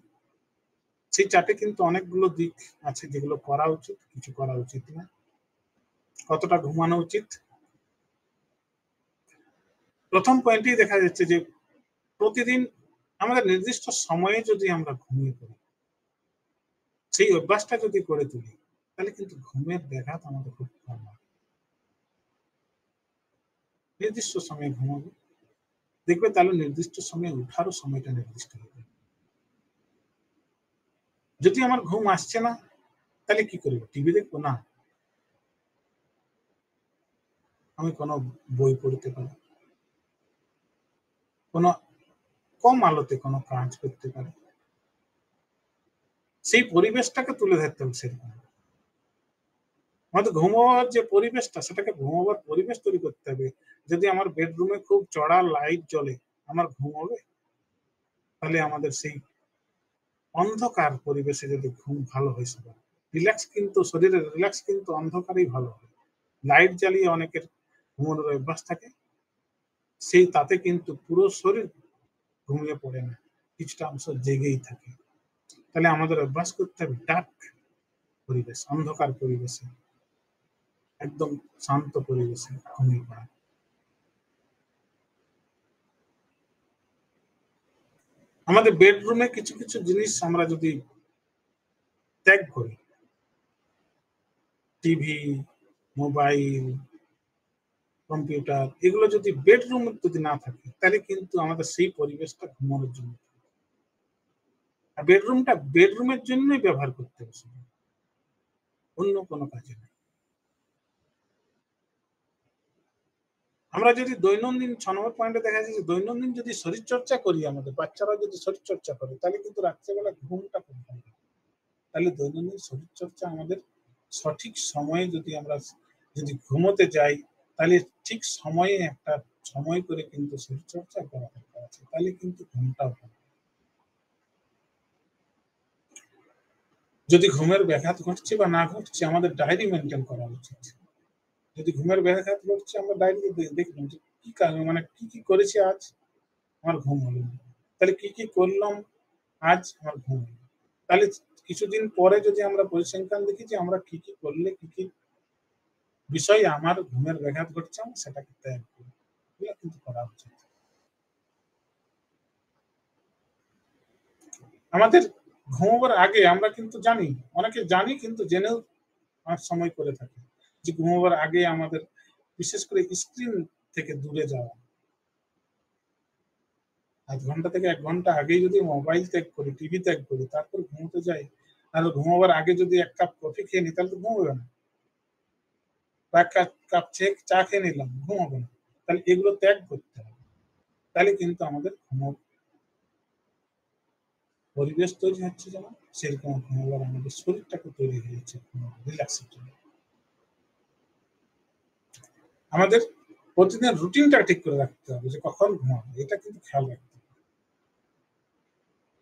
সেই চার্টে কিন্তু অনেকগুলো দিক আছে যেগুলো করা উচিত, কিছু করা উচিত না। কতটা ঘুমানো উচিত, প্রথম পয়েন্টেই দেখা যাচ্ছে যে প্রতিদিন আমাদের নির্দিষ্ট সময়ে যদি আমরা ঘুমিয়ে পড়ি, সেই অভ্যাসটা যদি করে তুলি, তাহলে কিন্তু ঘুমের ব্যাঘাত আমাদের খুব কম হয়। নির্দিষ্ট সময়ে ঘুমাবো, দেখবে তাহলে নির্দিষ্ট সময়ে উঠারও সময়টা নির্দিষ্ট হবে। যদি আমার ঘুম আসছে না, তাহলে কি করবো, টিভি দেখবো না, আমি কোনো বই পড়তে পারি, কোনো কম আলোতে কোনো কাজ করতে পারি। সেই পরিবেশটাকে তুলে ধরতে হবে। সেরকম আমাদের ঘুমাবার যে পরিবেশটা, সেটাকে ঘুমাবার পরিবেশ তৈরি করতে হবে। যদি আমার বেডরুমে খুব চড়া লাইট জ্বলে, আমার ঘুম হবে? তাহলে আমাদের সেই অন্ধকার পরিবেশে যদি ঘুম ভালো হয়, সবার রিল্যাক্স, কিন্তু শরীরের রিল্যাক্স কিন্তু অন্ধকারেই ভালো হয়। লাইট জ্বালিয়ে অনেকের ঘুমানোর অভ্যাস থাকে, সেই তাতে কিন্তু পুরো শরীর ঘুমিয়ে পড়ে না, কিছুটা অংশ জেগেই থাকে। তাহলে আমাদের অভ্যাস করতে হবে ডার্ক পরিবেশ, অন্ধকার পরিবেশে, একদম শান্ত পরিবেশে ঘুমিয়ে পড়া। আমাদের বেডরুমে কিছু কিছু জিনিস আমরা যদি ত্যাগ করি, টিভি, মোবাইল, কম্পিউটার, এগুলো যদি বেডরুম যদি না থাকে, তাহলে কিন্তু আমাদের সেই পরিবেশটা ঘুমানোর জন্য, আর বেডরুমটা বেডরুমের জন্যই ব্যবহার করতে হবে, অন্য কোনো কাজে না। আমরা যদি দৈনন্দিন 6 নম্বর পয়েন্টে দেখা যাচ্ছে, দৈনন্দিন যদি শরীর চর্চা করি, আমাদের বাচ্চারা যদি শরীর চর্চা করে, তাহলে কিন্তু রাত্রেবেলা ঘুমটা খুব ভালো। তাহলে দৈনন্দিন শরীর চর্চা আমাদের সঠিক সময়ে যদি আমরা যদি ঘুমোতে যাই, তাহলে ঠিক সময়ে একটা সময় করে কিন্তু শরীর চর্চা করা দরকার আছে, তাহলে কিন্তু ঘুমটাও ভালো। যদি ঘুমের ব্যাঘাত ঘটছে বা না ঘটছে, আমাদের ডায়েরি মেনটেন করা উচিত। যদি ঘুমের ব্যাঘাত ঘটছে, আমরা ডায়েরিতে দেখলাম যে কি কারণে, মানে কি কি করেছি আজ আমার ঘুম হলো না, তাহলে কি কি করলাম আজ আমার ঘুম হলো। তাহলে কিছুদিন পরে যদি আমরা পরিসংখ্যান দেখি যে আমরা কি কি করলে কি কি বিষয়ে আমার ঘুমের ব্যাঘাত ঘটছে, আমরা সেটাকে ত্যাগ করি, এগুলো কিন্তু করা উচিত। আমাদের ঘুমাবার আগে আমরা কিন্তু জানি, অনেকে জানি কিন্তু জেনেও অনেক সময় করে থাকে যে ঘুমাবার আগে আমাদের বিশেষ করে স্ক্রিন থেকে দূরে যাওয়া। আধ ঘন্টা থেকে ১ ঘন্টা আগেই যদি মোবাইল ত্যাগ করি, টিভি ত্যাগ করি, তারপর ঘুমোতে যাই, আর ঘুমাবার আগে যদি ১ কাপ কফি খেয়ে নিই তাহলে তো ঘুম হবে না। বা ১ কাপ চা খেয়ে নিলাম, ঘুম হবে না। তাহলে এগুলো ত্যাগ করতে হবে। তাহলে কিন্তু আমাদের পরিবেশ তৈরি হচ্ছে যেমন, সেরকম ঘুমাবার আমাদের শরীরটাকে তৈরি হয়ে যাচ্ছে রিল্যাক্সের জন্য। আমাদের প্রতিদিনের রুটিনটা ঠিক করে রাখতে হবে যে কখন ঘুমাবো, এটা কিন্তু খেয়াল রাখতে হবে।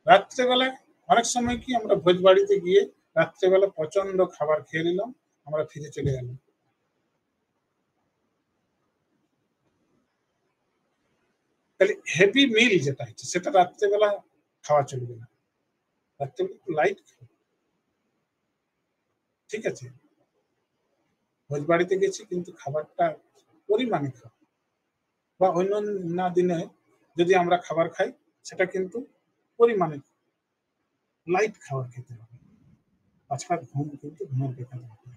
রাত্রেবেলায় অনেক সময় কি আমরা ভোজবাড়িতে গিয়ে রাত্রেবেলা প্রচন্ড খাবার খেয়ে নিলাম, আমরা ফিরে চলে গেলাম। তাহলে হেভি মিল যেটা হচ্ছে সেটা রাত্রেবেলা খাওয়া চলবে না, রাত্রেবেলা একটু লাইট খাবে, ঠিক আছে? ভোজবাড়িতে গেছি কিন্তু খাবারটা পরিমাণে খাও, বা অন্য দিনে যদি আমরা খাবার খাই সেটা কিন্তু পরিমাণে লাইট খাবার খেতে হবে। তাছাড়া ঘুম কিন্তু ঘুমের বেকার হবে।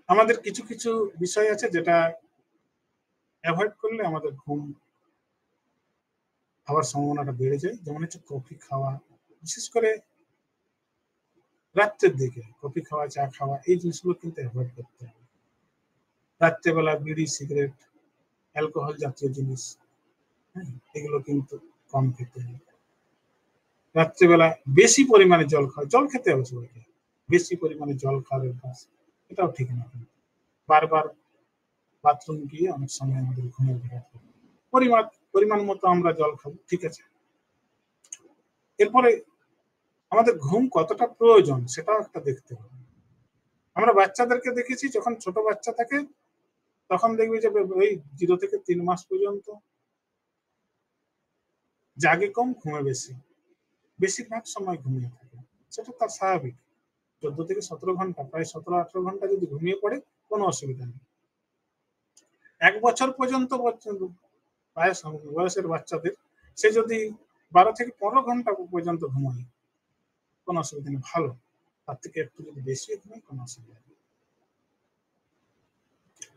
আমাদের কিছু কিছু বিষয় আছে যেটা অ্যাভয়েড করলে আমাদের ঘুম হওয়ার সম্ভাবনাটা বেড়ে যায়। যেমন হচ্ছে কফি খাওয়া, বিশেষ করে রাত্রের দিকে কফি খাওয়া, চা খাওয়া, এই জিনিসগুলো কিন্তু অ্যাভয়েড করতে হবে। রাত্রেবেলা বিড়ি, সিগারেট, অ্যালকোহল জাতীয় জিনিস, হ্যাঁ, এগুলো কিন্তু কম খেতে হবে। রাত্রেবেলা বেশি পরিমাণে জল খাওয়া, জল খেতে হবে সবাইকে, বেশি পরিমাণে জল খাওয়ার অভ্যাস এটাও ঠিক না। বারবার বাথরুম গিয়ে অনেক সময় আমাদের ঘুমের ব্যাঘাত ঘটে। পরিমাণ মতো আমরা জল খাবো, ঠিক আছে। এরপরে আমাদের ঘুম কতটা প্রয়োজন সেটাও একটা দেখতে হবে। আমরা বাচ্চাদেরকে দেখেছি যখন ছোট বাচ্চা থাকে তখন দেখবি যে ওই 0 থেকে 3 মাস পর্যন্ত জাগে কম, ঘুমে বেশি, বেশিরভাগ সময় ঘুমিয়ে থাকে। সেটা তার স্বাভাবিক। 14 থেকে 17 ঘন্টা, প্রায় 17-18 ঘন্টা যদি ঘুমিয়ে পড়ে কোনো অসুবিধা নেই। 1 বছর পর্যন্ত বয়সের বাচ্চাদের সে যদি 12 থেকে 15 ঘন্টা পর্যন্ত ঘুমায় কোনো অসুবিধা নেই, ভালো। তার থেকে একটু যদি বেশি ঘুমায় কোনো অসুবিধা নেই।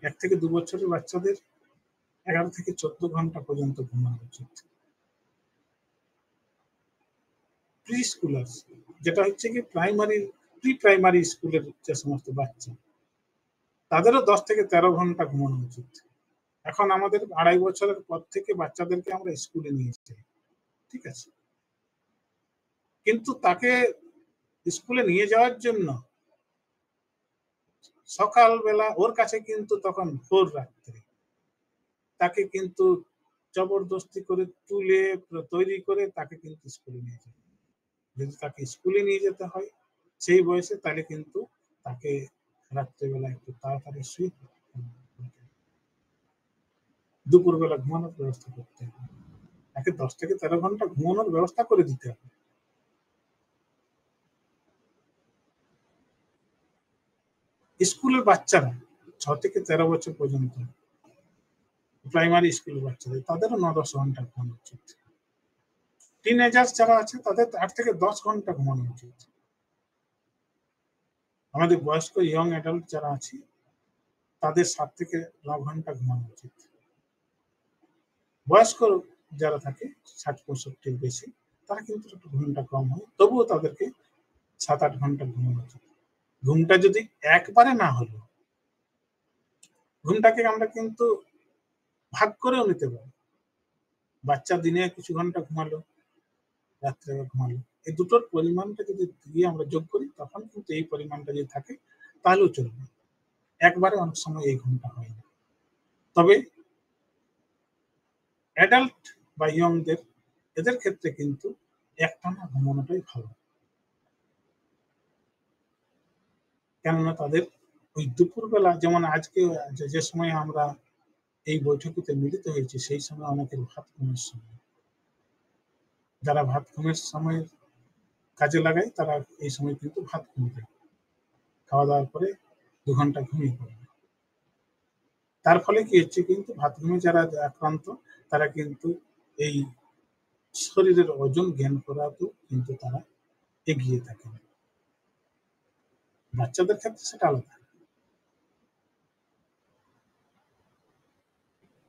1 থেকে 2 বছরের বাচ্চাদের 11 থেকে 14 ঘন্টা পর্যন্ত ঘুমানো উচিত। প্রি স্কুলার, যেটা হচ্ছে কি প্রি প্রাইমারি স্কুলের যে সমস্ত বাচ্চা, তাদেরও 10 থেকে 13 ঘন্টা ঘুমানো উচিত। এখন আমাদের 2.5 বছরের পর থেকে বাচ্চাদেরকে আমরা স্কুলে নিয়ে যাই, ঠিক আছে, কিন্তু তাকে স্কুলে নিয়ে যাওয়ার জন্য সকালবেলা ওর কাছে কিন্তু তখন ভোর রাত্রে, তাকে কিন্তু জবরদস্তি করে তুলে তৈরি করে তাকে কিন্তু স্কুলে নিয়ে যায়। যদি তাকে স্কুলে নিয়ে যেতে হয় সেই বয়সে, তাহলে কিন্তু তাকে রাত্রেবেলা একটু তাড়াতাড়ি শুয়ে দুপুরবেলা ঘুমানোর ব্যবস্থা করতে হবে। তাকে 10 থেকে 13 ঘন্টা ঘুমানোর ব্যবস্থা করে দিতে হবে। স্কুলের বাচ্চারা 6 থেকে 13 বছর পর্যন্ত প্রাইমারি স্কুলের বাচ্চাদের তাদেরও 9-10 ঘন্টা ঘুমানো উচিত। টিনেজার্স যারা আছে তাদের 8 থেকে 10 ঘন্টা ঘুমানো উচিত। আমাদের বয়স্ক ইয়ং অ্যাডাল্ট যারা আছে তাদের 7 থেকে 9 ঘন্টা ঘুমানো উচিত। বয়স্ক যারা থাকে 60-65 বেশি, তারা কিন্তু একটু ঘুমটা কম হয়, তবুও তাদেরকে 7-8 ঘন্টা ঘুমানো উচিত। ঘুমটা যদি একবারে না হলো, ঘুমটাকে আমরা কিন্তু ভাগ করেও নিতে পারি। বাচ্চা দিনে কিছু ঘন্টা ঘুমালো, রাত্রে ঘুমালো, এই দুটোর পরিমাণটা যদি দিয়ে আমরা যোগ করি তখন কিন্তু এই পরিমাণটা যদি থাকে তাহলেও চলবে। একবারে অনেক সময় এই ঘুমটা হয় না। তবে অ্যাডাল্ট বা ইয়ংদের এদের ক্ষেত্রে কিন্তু একটানা ঘুমানোটাই ভালো, কেননা তাদের ওই দুপুরবেলা, যেমন আজকে যে সময় আমরা এই বৈঠকিতে মিলিত হয়েছি সেই সময় অনেকের ভাত ঘুমের সময়, যারা ভাত ঘুমের সময় কাজে লাগায় তারা এই সময় কিন্তু ভাত ঘুমিয়ে খাওয়া দাওয়ার পরে 2 ঘন্টা ঘুমিয়ে পড়ে। তার ফলে কি হচ্ছে, কিন্তু ভাত ঘুমে যারা আক্রান্ত তারা কিন্তু এই শরীরের ওজন জ্ঞান করাতেও কিন্তু তারা এগিয়ে থাকে। বাচ্চাদের ক্ষেত্রে সেটা আলাদা।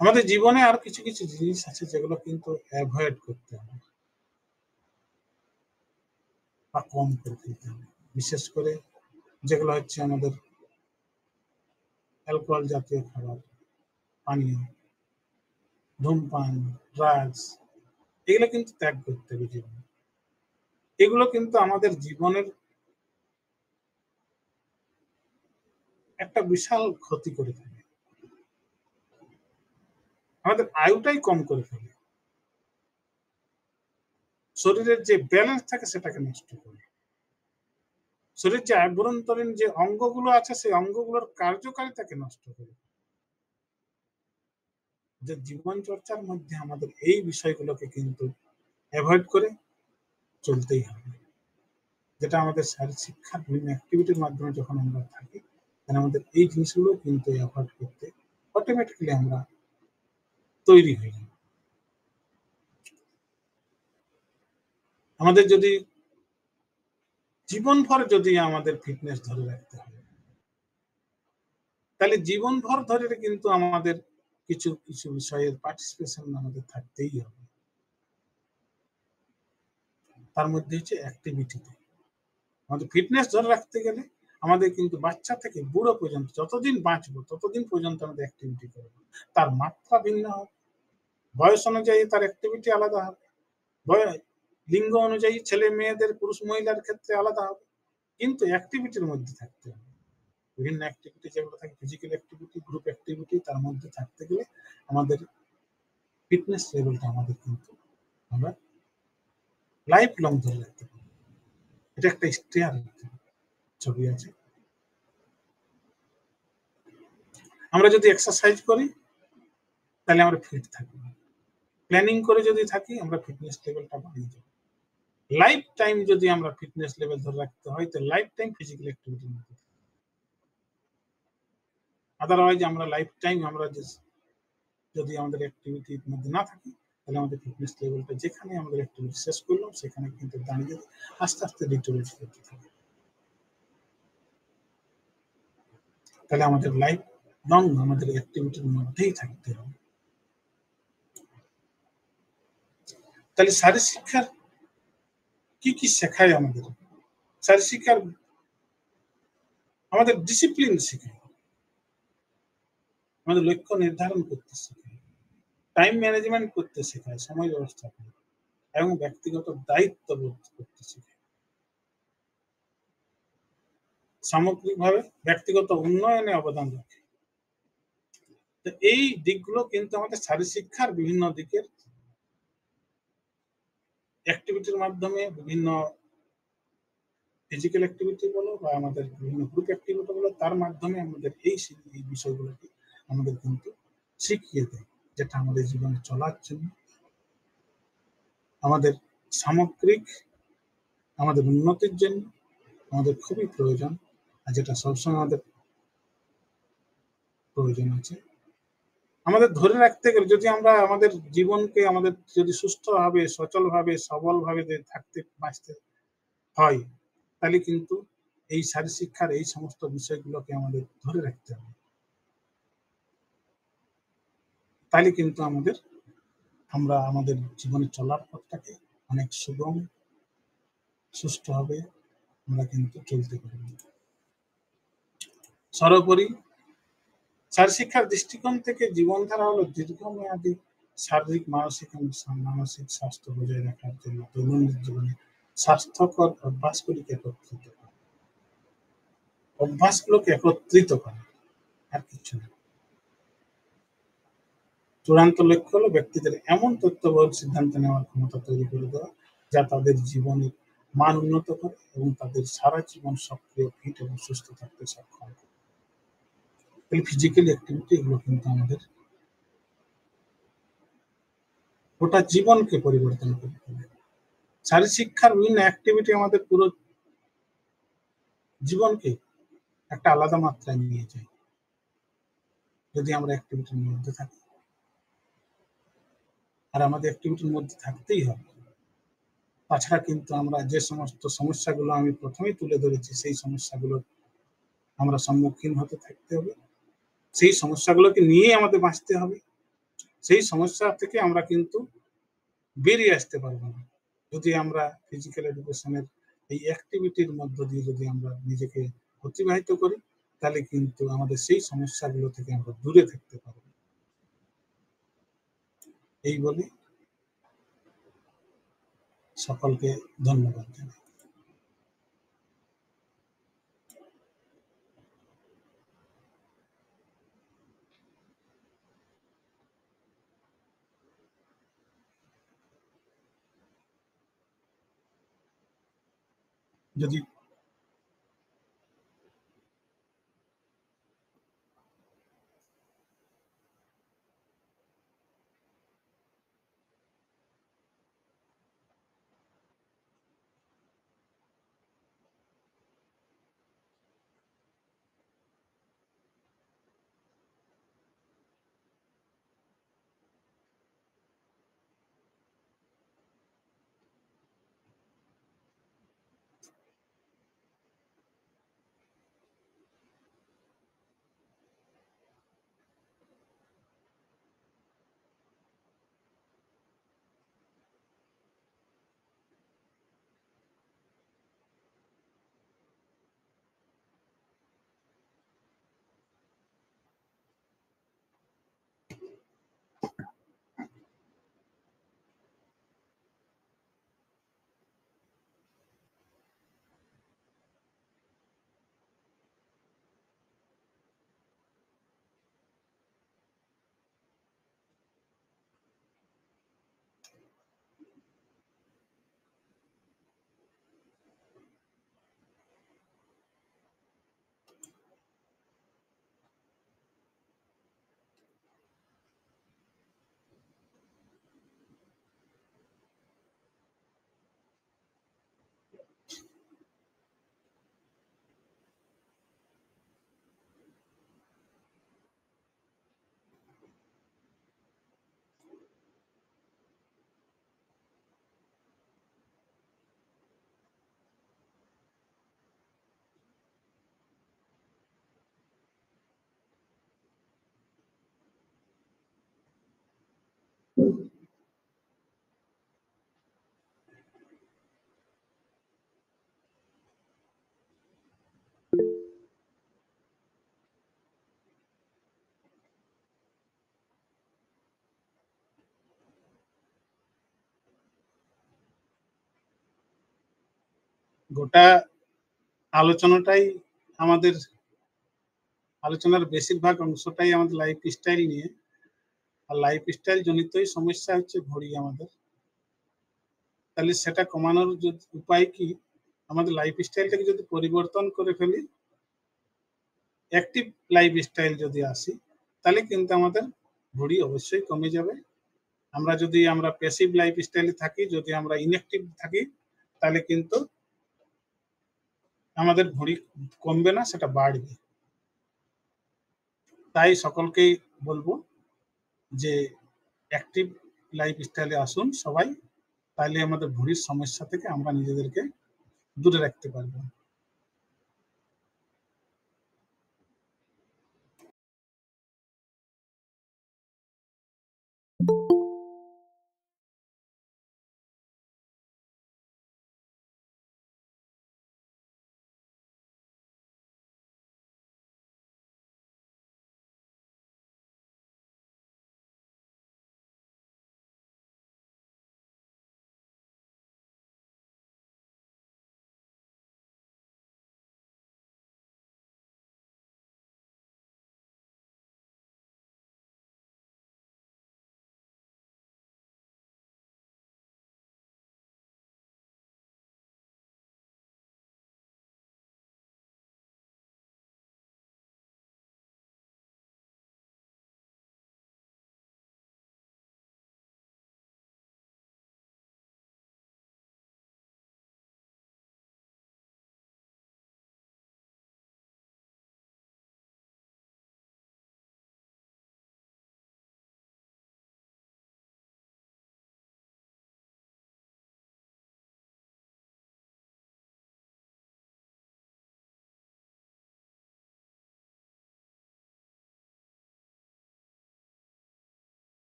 আমাদের জীবনে আর কিছু কিছু জিনিস আছে যেগুলো কিন্তু অ্যাভয়েড করতে হবে বা কম করে ফেলতে হবে। বিশেষ করে যেগুলো হচ্ছে আমাদের অ্যালকোহল জাতীয় খাবার, পানীয়, ধূমপান, ড্রাগস, এগুলো কিন্তু ত্যাগ করতে হবে জীবনে। এগুলো কিন্তু আমাদের জীবনের একটা বিশাল ক্ষতি করে ফেলে, আমাদের আয়ুটাই কম করে ফেলে, শরীরের যে ব্যালেন্স থাকে সেটাকে নষ্ট করে, শরীরের যে আভ্যন্তরীণ যে অঙ্গগুলো আছে সেই অঙ্গগুলোর কার্যকারিতাকে নষ্ট করে। যে জীবন চর্চার মধ্যে আমাদের এই বিষয়গুলোকে কিন্তু অ্যাভয়েড করে চলতেই হবে। যেটা আমাদের শারীরিক শিক্ষার বিভিন্ন অ্যাক্টিভিটির মাধ্যমে যখন আমরা থাকি, তাহলে আমাদের এই জিনিসগুলো কিন্তু অ্যাভয়েড করতে অটোমেটিক্যালি আমরা তৈরি হয়ে যাই। আমাদের যদি জীবনভর যদি আমাদের ফিটনেস ধরে রাখতে হবে, তাহলে জীবনভর ধরে কিন্তু আমাদের কিছু কিছু বিষয়ের পার্টিসিপেশন আমাদের থাকতেই হবে। তার মধ্যে হচ্ছে অ্যাক্টিভিটিতে। আমাদের ফিটনেস ধরে রাখতে গেলে আমাদের কিন্তু বাচ্চা থেকে বুড়ো পর্যন্ত যতদিন বাঁচবো ততদিন পর্যন্ত আমাদের অ্যাক্টিভিটি করবো। তার মাত্রা ভিন্ন হবে, বয়স অনুযায়ী তার অ্যাক্টিভিটি আলাদা হবে, লিঙ্গ অনুযায়ী ছেলে মেয়েদের, পুরুষ মহিলার ক্ষেত্রে আলাদা হবে, কিন্তু অ্যাক্টিভিটির মধ্যে থাকতে হবে। বিভিন্ন অ্যাক্টিভিটি যেগুলো থাকে, ফিজিক্যাল অ্যাক্টিভিটি, গ্রুপ অ্যাক্টিভিটি, তার মধ্যে থাকতে গেলে আমাদের ফিটনেস লেভেলটা আমাদের কিন্তু আমরা লাইফ লং ধরে রাখতে পারি। এটা একটা স্টেয়ার ছবি আছে। আমরা যদি এক্সারসাইজ করি তাহলে আমরা ফিট থাকবো, প্ল্যানিং করে যদি থাকি আমরা ফিটনেস লেভেলটা বাড়িয়ে যাবো। লাইফ টাইম যদি আমরা ফিটনেস লেভেল ধরে রাখতে হয় তো লাইফ টাইম ফিজিক্যাল অ্যাক্টিভিটির মধ্যে, আদারওয়াইজ আমরা লাইফ টাইম আমরা যদি আমাদের অ্যাক্টিভিটির মধ্যে না থাকি তাহলে আমাদের ফিটনেস লেভেলটা যেখানে আমাদের অ্যাক্টিভিটি শেষ করলাম সেখানে কিন্তু দাঁড়িয়ে আস্তে আস্তে ডিটোরেট করতে থাকে। তাহলে আমাদের লাইফ লং আমাদের অ্যাক্টিভিটির মধ্যেই থাকতে হবে। তাহলে শারীরিক শিক্ষার কি কি শেখায় আমাদের? শারীরিক শিক্ষার আমাদের ডিসিপ্লিন শেখায়, আমাদের লক্ষ্য নির্ধারণ করতে শেখায়, টাইম ম্যানেজমেন্ট করতে শেখায়, সময় ব্যবস্থাপনা এবং ব্যক্তিগত দায়িত্ববোধ করতে শেখায়, সামগ্রিকভাবে ব্যক্তিগত উন্নয়নে অবদান রাখে। এই দিকগুলো কিন্তু আমাদের শারীরিক শিক্ষার বিভিন্ন দিকের অ্যাক্টিভিটির মাধ্যমে, বিভিন্ন ফিজিক্যাল অ্যাক্টিভিটি বলো বা আমাদের বিভিন্ন গ্রুপ অ্যাক্টিভিটি বলো, তার মাধ্যমে আমাদের এই বিষয়গুলোকে আমাদের কিন্তু শিখিয়ে দেয়, যেটা আমাদের জীবনে চলার জন্য আমাদের সামগ্রিক আমাদের উন্নতির জন্য আমাদের খুবই প্রয়োজন, আর যেটা সবসময় আমাদের প্রয়োজন আছে। আমাদের ধরে রাখতে গেলে যদি আমরা আমাদের জীবনকে আমাদের যদি সুস্থভাবে, সচলভাবে, সবলভাবে থাকতে বাঁচতে হয়, তাহলে কিন্তু এই শারীরিক শিক্ষার এই সমস্ত বিষয়গুলোকে আমাদের ধরে রাখতে হবে। তাহলে কিন্তু আমরা আমাদের জীবনে চলার পথটাকে অনেক সুগম, সুষ্ঠুভাবে আমরা কিন্তু চলতে পারব। সর্বোপরি শারীরিক শিক্ষার দৃষ্টিকোণ থেকে জীবনধারা হলো দীর্ঘমেয়াদী শারীরিক, মানসিক এবং মানসিক স্বাস্থ্য বজায় রাখার জন্য দৈনন্দিন জীবনে স্বাস্থ্যকর অভ্যাসগুলোকে একত্রিত করা, অভ্যাসগুলোকে একত্রিত করা, আর কিছু না। চূড়ান্ত লক্ষ্য হলো ব্যক্তিদের এমন তথ্যবহুল সিদ্ধান্ত নেওয়ার ক্ষমতা তৈরি করে দেওয়া যা তাদের জীবনের মান উন্নত করে এবং তাদের সারা জীবন সক্রিয়, ফিট এবং সুস্থ থাকতে সক্ষম করে। ফিজিক্যাল অ্যাক্টিভিটি এগুলো কিন্তু আমাদের গোটা জীবনকে পরিবর্তন করে ফেলে। শারীরিক শিক্ষার বিভিন্ন অ্যাক্টিভিটি আমাদের পুরো জীবনকে একটা আলাদা মাত্রায় নিয়ে যায় যদি আমরা অ্যাক্টিভিটির মধ্যে থাকি, আর আমাদের অ্যাক্টিভিটির মধ্যে থাকতেই হবে। তাছাড়া কিন্তু আমরা যে সমস্ত সমস্যাগুলো আমি প্রথমেই তুলে ধরেছি, সেই সমস্যাগুলো আমরা সম্মুখীন হতে থাকতে হবে। সেই সমস্যাগুলোকে নিয়ে আমাদের বাঁচতে হবে। সেই সমস্যা থেকে আমরা কিন্তু বেরিয়ে আসতে পারবো না যদি আমরা ফিজিক্যাল এডুকেশনের এই অ্যাক্টিভিটির মধ্য দিয়ে যদি আমরা নিজেকে অতিবাহিত করি, তাহলে কিন্তু আমাদের সেই সমস্যাগুলো থেকে আমরা দূরে থাকতে পারবো। এই বলে সকলকে ধন্যবাদ জানাই। যদি গোটা আলোচনাটাই আমাদের আলোচনার বেশিরভাগ অংশটাই আমাদের লাইফ স্টাইল নিয়ে। আর লাইফ স্টাইল জনিতই সমস্যা হচ্ছে ঘড়ি আমাদের। তাহলে সেটা কমানোর উপায় কি? আমাদের লাইফ স্টাইলটাকে যদি পরিবর্তন করে ফেলি, অ্যাক্টিভ লাইফ স্টাইল যদি আসি, তাহলে কিন্তু আমাদের ঘড়ি অবশ্যই কমে যাবে। আমরা প্যাসিভ লাইফ স্টাইলে থাকি, যদি আমরা ইনঅ্যাক্টিভ থাকি, তাহলে কিন্তু আমাদের ঘড়ি কমবে না, সেটা বাড়বে। তাই সকলকেই বলবো যে অ্যাক্টিভ লাইফ স্টাইলে আসুন সবাই, তাহলে আমাদের ঘড়ির সমস্যা থেকে আমরা নিজেদেরকে দূরে রাখতে পারবো।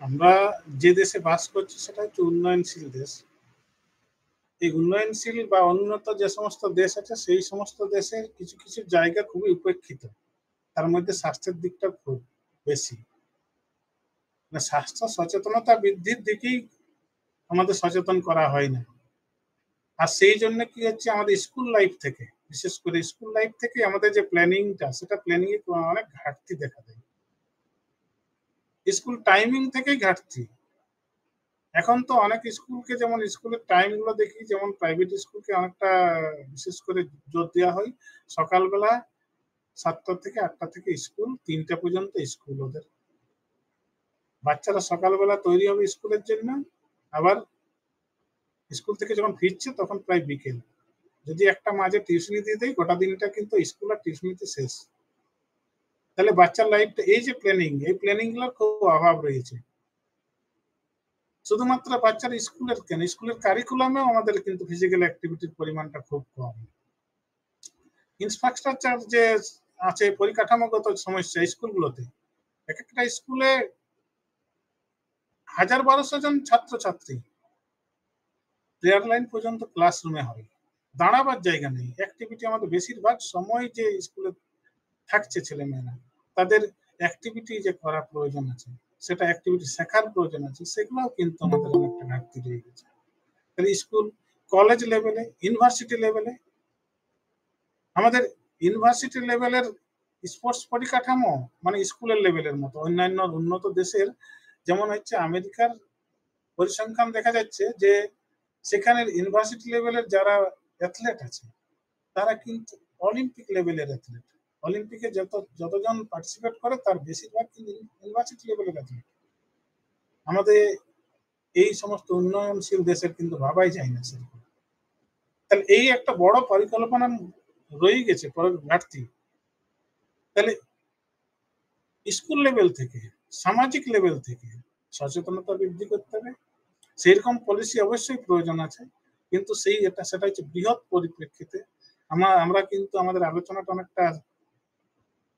আমরা যে দেশে বাস করছি সেটা হচ্ছে উন্নয়নশীল দেশ। এই উন্নয়নশীল বা উন্নত যে সমস্ত দেশ আছে সেই সমস্ত দেশে কিছু কিছু জায়গা খুবই উপেক্ষিত। তার মধ্যে স্বাস্থ্যের দিকটা খুব বেশি। স্বাস্থ্য সচেতনতা বৃদ্ধির দিকেই আমাদের সচেতন করা হয় না। আর সেই জন্য কি হচ্ছে, আমাদের স্কুল লাইফ থেকে, বিশেষ করে স্কুল লাইফ থেকে আমাদের যে প্ল্যানিংটা, সেটা প্ল্যানিং এ অনেক ঘাটতি দেখা দেয়। স্কুল টাইমিং থেকেই ঘাটতি। এখন তো অনেক স্কুলকে, যেমন স্কুলের টাইম গুলো দেখি, যেমন প্রাইভেট স্কুলকে অনেকটা বিশেষ করে জোর দেওয়া হয়। সকালবেলা 7টা থেকে 8টা থেকে স্কুল, 3টা পর্যন্ত স্কুল। ওদের বাচ্চারা সকালবেলা তৈরি হবে স্কুলের জন্য, আবার স্কুল থেকে যখন ফিরছে তখন প্রায় বিকেল। যদি একটা মাঝে টিউশনি দিয়ে দেয়, গোটা দিনটা কিন্তু স্কুল আর টিউশনিতে শেষ। তাহলে বাচ্চার লাইফটা, এই যে প্ল্যানিং, এই প্ল্যানিং গুলোর খুব অভাব রয়েছে। শুধুমাত্র বাচ্চার স্কুলের কেন, স্কুলের কারিকুলামেও আমাদের কিন্তু ফিজিক্যাল অ্যাক্টিভিটির পরিমাণটা খুব কম। ইনফ্রাস্ট্রাকচার যে আছে, পরিকাঠামোগত সমস্যা স্কুলগুলোতে, এক একটা স্কুলে 1000-1200 জন ছাত্রছাত্রী, প্রেয়ার লাইন পর্যন্ত ক্লাসরুমে হয়, দাঁড়াবার জায়গা নেই। অ্যাক্টিভিটি আমাদের বেশিরভাগ সময় যে স্কুলে থাকছে ছেলেমেয়েরা, তাদের অ্যাক্টিভিটি যে করার প্রয়োজন আছে, সেটা অ্যাক্টিভিটি শেখার প্রয়োজন আছে, সেগুলোও কিন্তু আমাদের অনেকটা ঘাটতি রয়ে গেছে। তাহলে স্কুল, কলেজ লেভেলে, ইউনিভার্সিটি লেভেলে, আমাদের ইউনিভার্সিটি লেভেলের স্পোর্টস পরিকাঠামো মানে স্কুলের লেভেলের মতো। অন্যান্য উন্নত দেশের, যেমন হচ্ছে আমেরিকার পরিসংখ্যান দেখা যাচ্ছে যে সেখানের ইউনিভার্সিটি লেভেলের যারা অ্যাথলেট আছে, তারা কিন্তু অলিম্পিক লেভেলের অ্যাথলেট। অলিম্পিকে যতজন পার্টিসিপেট করে তার বেশিরভাগ কিন্তু ইউনিভার্সিটি লেভেলের অ্যাথলেট। আমাদের এই সমস্ত উন্নয়নশীল দেশের কিন্তু ভাবাই যায় না সেরকম। তাহলে এই একটা বড় পরিকল্পনা রয়ে গেছে, ঘাটতি। তাহলে স্কুল লেভেল থেকে, সামাজিক লেভেল থেকে সচেতনতা বৃদ্ধি করতে হবে। সেইরকম পলিসি অবশ্যই প্রয়োজন আছে, কিন্তু সেটা হচ্ছে বৃহৎ পরিপ্রেক্ষিতে। আমরা কিন্তু আমাদের আলোচনাটা অনেকটা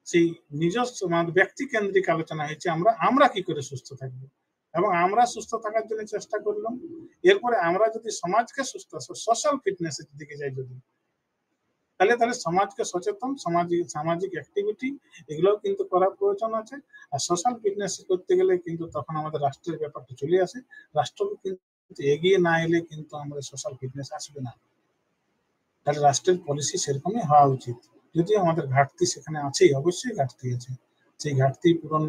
সেই নিজস্ব ব্যক্তি কেন্দ্রিক আলোচনা হয়েছে। আমরা কি করে সুস্থ থাকবো, এবং আমরা সুস্থ থাকার জন্য চেষ্টা করলাম। এরপরে আমরা যদি সমাজকে সুস্থ, সোশ্যাল ফিটনেসের দিকে যাই যদি, তাহলে সমাজকে সচেতন, সামাজিক অ্যাক্টিভিটি এগুলোও কিন্তু করার প্রয়োজন আছে। আর সোশ্যাল ফিটনেস করতে গেলে কিন্তু তখন আমাদের রাষ্ট্রের ব্যাপারটা চলে আসে। রাষ্ট্র কিন্তু এগিয়ে না এলে কিন্তু আমাদের সোশ্যাল ফিটনেস আসবে না। তাহলে রাষ্ট্রের পলিসি সেরকমই হওয়া উচিত। যদিও আমাদের ঘাটতি সেখানে আছেই, অবশ্যই ঘাটতি আছে। সেই ঘাটতি পূরণ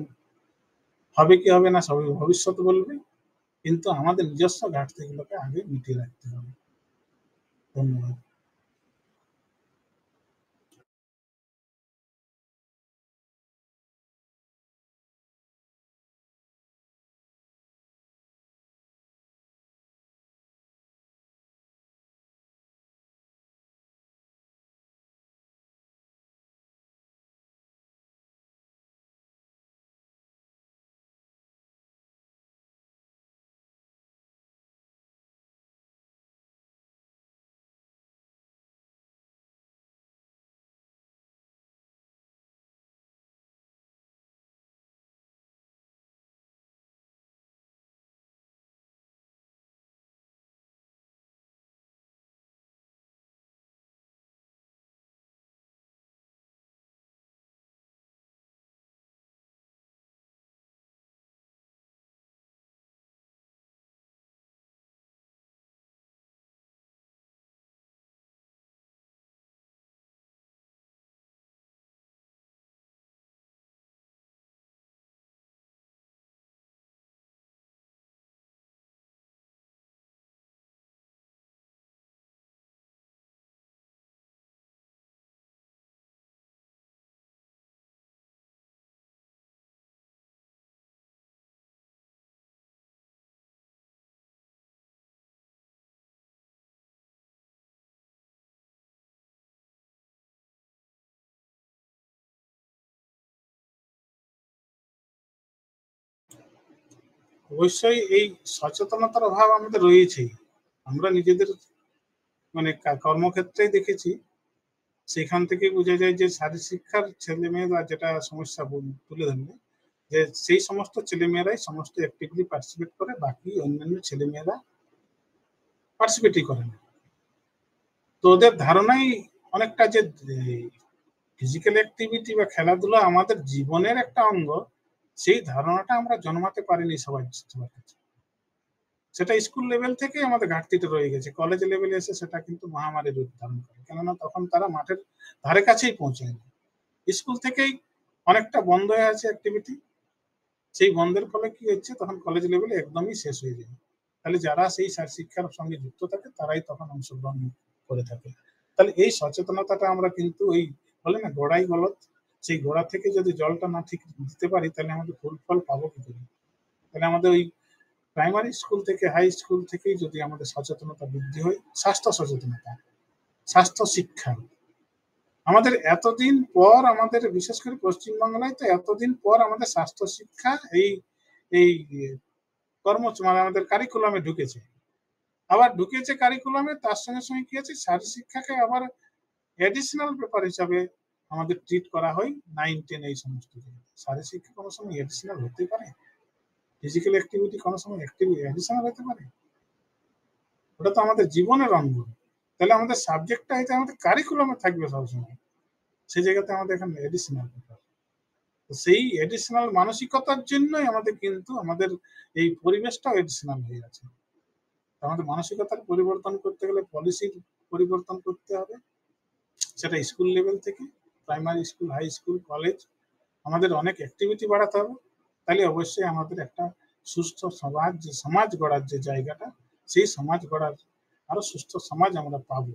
হবে কি হবে না সবই ভবিষ্যৎ বলবে, কিন্তু আমাদের নিজস্ব ঘাটতিগুলোকে আগে মিটিয়ে রাখতে হবে। ধন্যবাদ। অবশ্যই এই সচেতনতার অভাব আমাদের রয়েছেই। আমরা নিজেদের কর্মক্ষেত্রেই দেখেছি। সেখান থেকে বোঝা যায় যে শারীর শিক্ষার ছেলে মেয়েরা যেটা সমস্যা তুলে ধরবে, যে সেই সমস্ত ছেলেমেয়েরাই সমস্ত অ্যাক্টিভিটি পার্টিসিপেট করে, বাকি অন্যান্য ছেলেমেয়েরা পার্টিসিপেটই করে না। তো ওদের ধারণাই অনেকটা যে ফিজিক্যাল অ্যাক্টিভিটি বা খেলাধুলা আমাদের জীবনের একটা অঙ্গ, সেই ধারণাটা আমরা জন্মাতে পারিনি সবার কাছে। সেটা স্কুল লেভেল থেকে আমাদের ঘাটতিটা রয়ে গেছে। কলেজ লেভেলে এসে সেটা কিন্তু মহামারীর রূপ ধারণ করে, কেননা তখন তারা মাঠের ধারে কাছেই পৌঁছায়নি। স্কুল থেকেই অনেকটা বন্ধ হয়ে আছে অ্যাক্টিভিটি। সেই বন্ধের ফলে কি হচ্ছে, তখন কলেজ লেভেলে একদমই শেষ হয়ে যায়। তাহলে যারা সেই শিক্ষার সঙ্গে যুক্ত থাকে তারাই তখন অংশগ্রহণ করে থাকে। তাহলে এই সচেতনতাটা আমরা কিন্তু ওই বলে না গোড়াই গলদ, সেই গোড়া থেকে যদি জলটা না ঠিক দিতে পারি তাহলে আমাদের ফুল ফল পাবো কি করে? তাহলে আমাদের ওই প্রাইমারি স্কুল থেকে হাই স্কুল থেকেই যদি আমাদের সচেতনতা বৃদ্ধি হয়, স্বাস্থ্য সচেতনতা, স্বাস্থ্য শিক্ষা। আমাদের এতদিন পর, আমাদের বিশেষ করে পশ্চিমবাংলায় তো এতদিন পর আমাদের স্বাস্থ্য শিক্ষা এই এই মানে আমাদের কারিকুলামে ঢুকেছে। আবার ঢুকেছে কারিকুলামে, তার সঙ্গে সঙ্গে কি আছে, শারীরিক শিক্ষাকে আবার এডিশনাল পেপার হিসাবে আমাদের ট্রিট করা হয় 9, 10 এই সমস্ত জায়গায়। শারীরিক শিক্ষা কোনো সময় এডিশনাল হতে পারে? ফিজিক্যাল অ্যাক্টিভিটি কোনো সময় এডিশনাল হতে পারে? ওটা তো আমাদের জীবনের অঙ্গ। তাহলে আমাদের সাবজেক্টটা এটা আমাদের কারিকুলামে থাকবে সবসময়, সেই জায়গাতে আমাদের এখানে এডিশনাল পেপার। সেই এডিশনাল মানসিকতার জন্যই আমাদের কিন্তু আমাদের এই পরিবেশটাও এডিশনাল হয়ে আছে। আমাদের মানসিকতার পরিবর্তন করতে গেলে পলিসির পরিবর্তন করতে হবে, সেটা স্কুল লেভেল থেকে, primary school, high school, college, আমাদের অনেক অ্যাক্টিভিটি বাড়াতে হবে। তাহলে অবশ্যই আমাদের একটা সুস্থ সমাজ গড়ার যে জায়গাটা, সেই সমাজ গড়ার আরো সুস্থ সমাজ আমরা পাবো।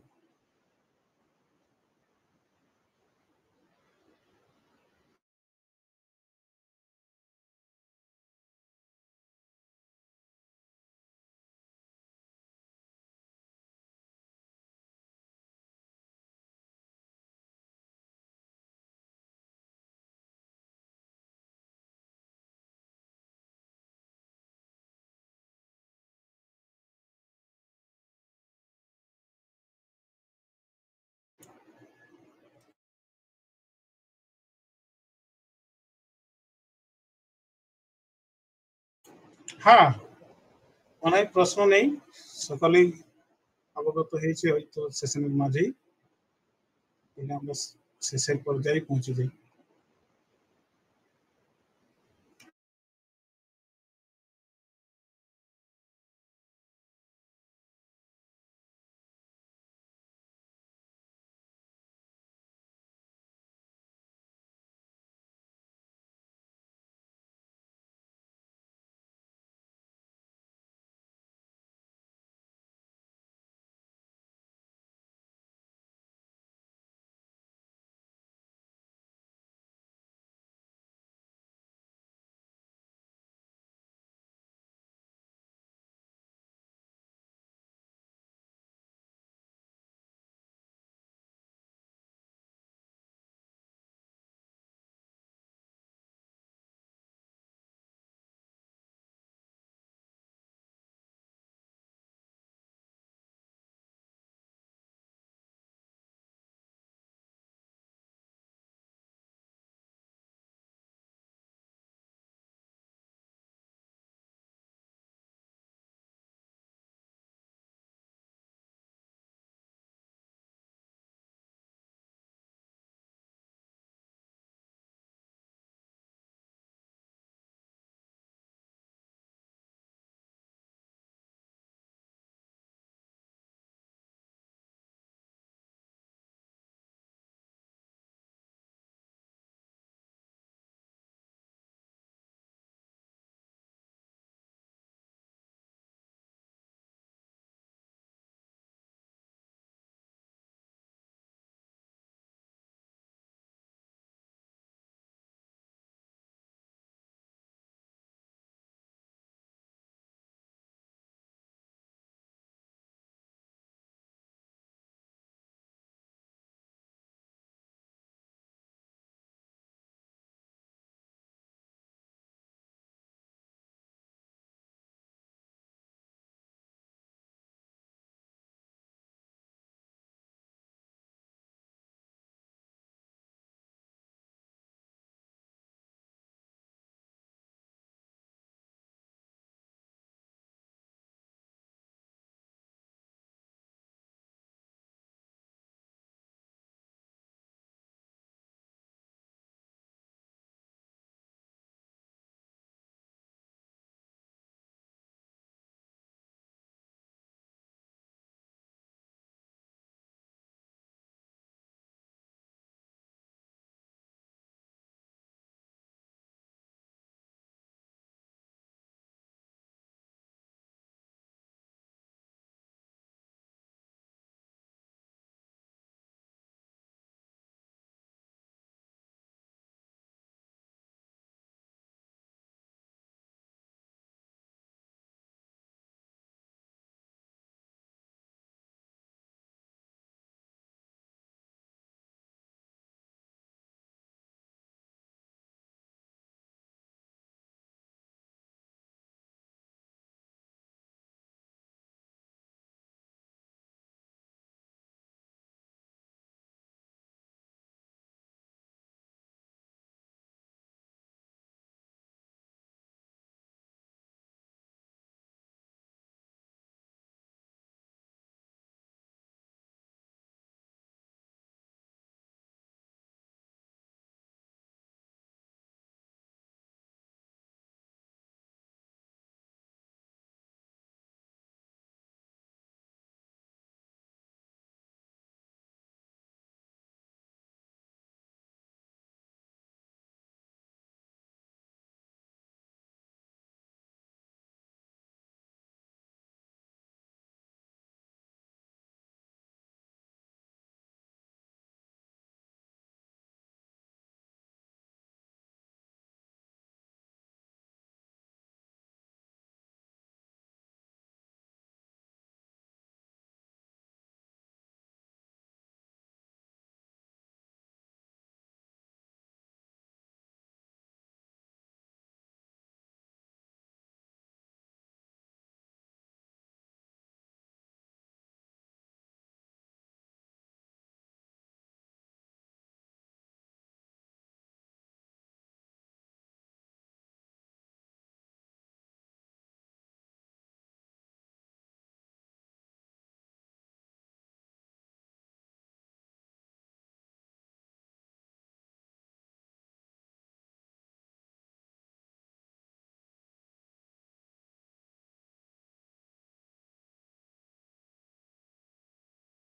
হ্যাঁ, অনেক প্রশ্ন নেই, সকলেই অবগত হয়েছে হয়তো সেশনের মাঝেই, আমরা শেষের পর্যায়ে পৌঁছে যাই।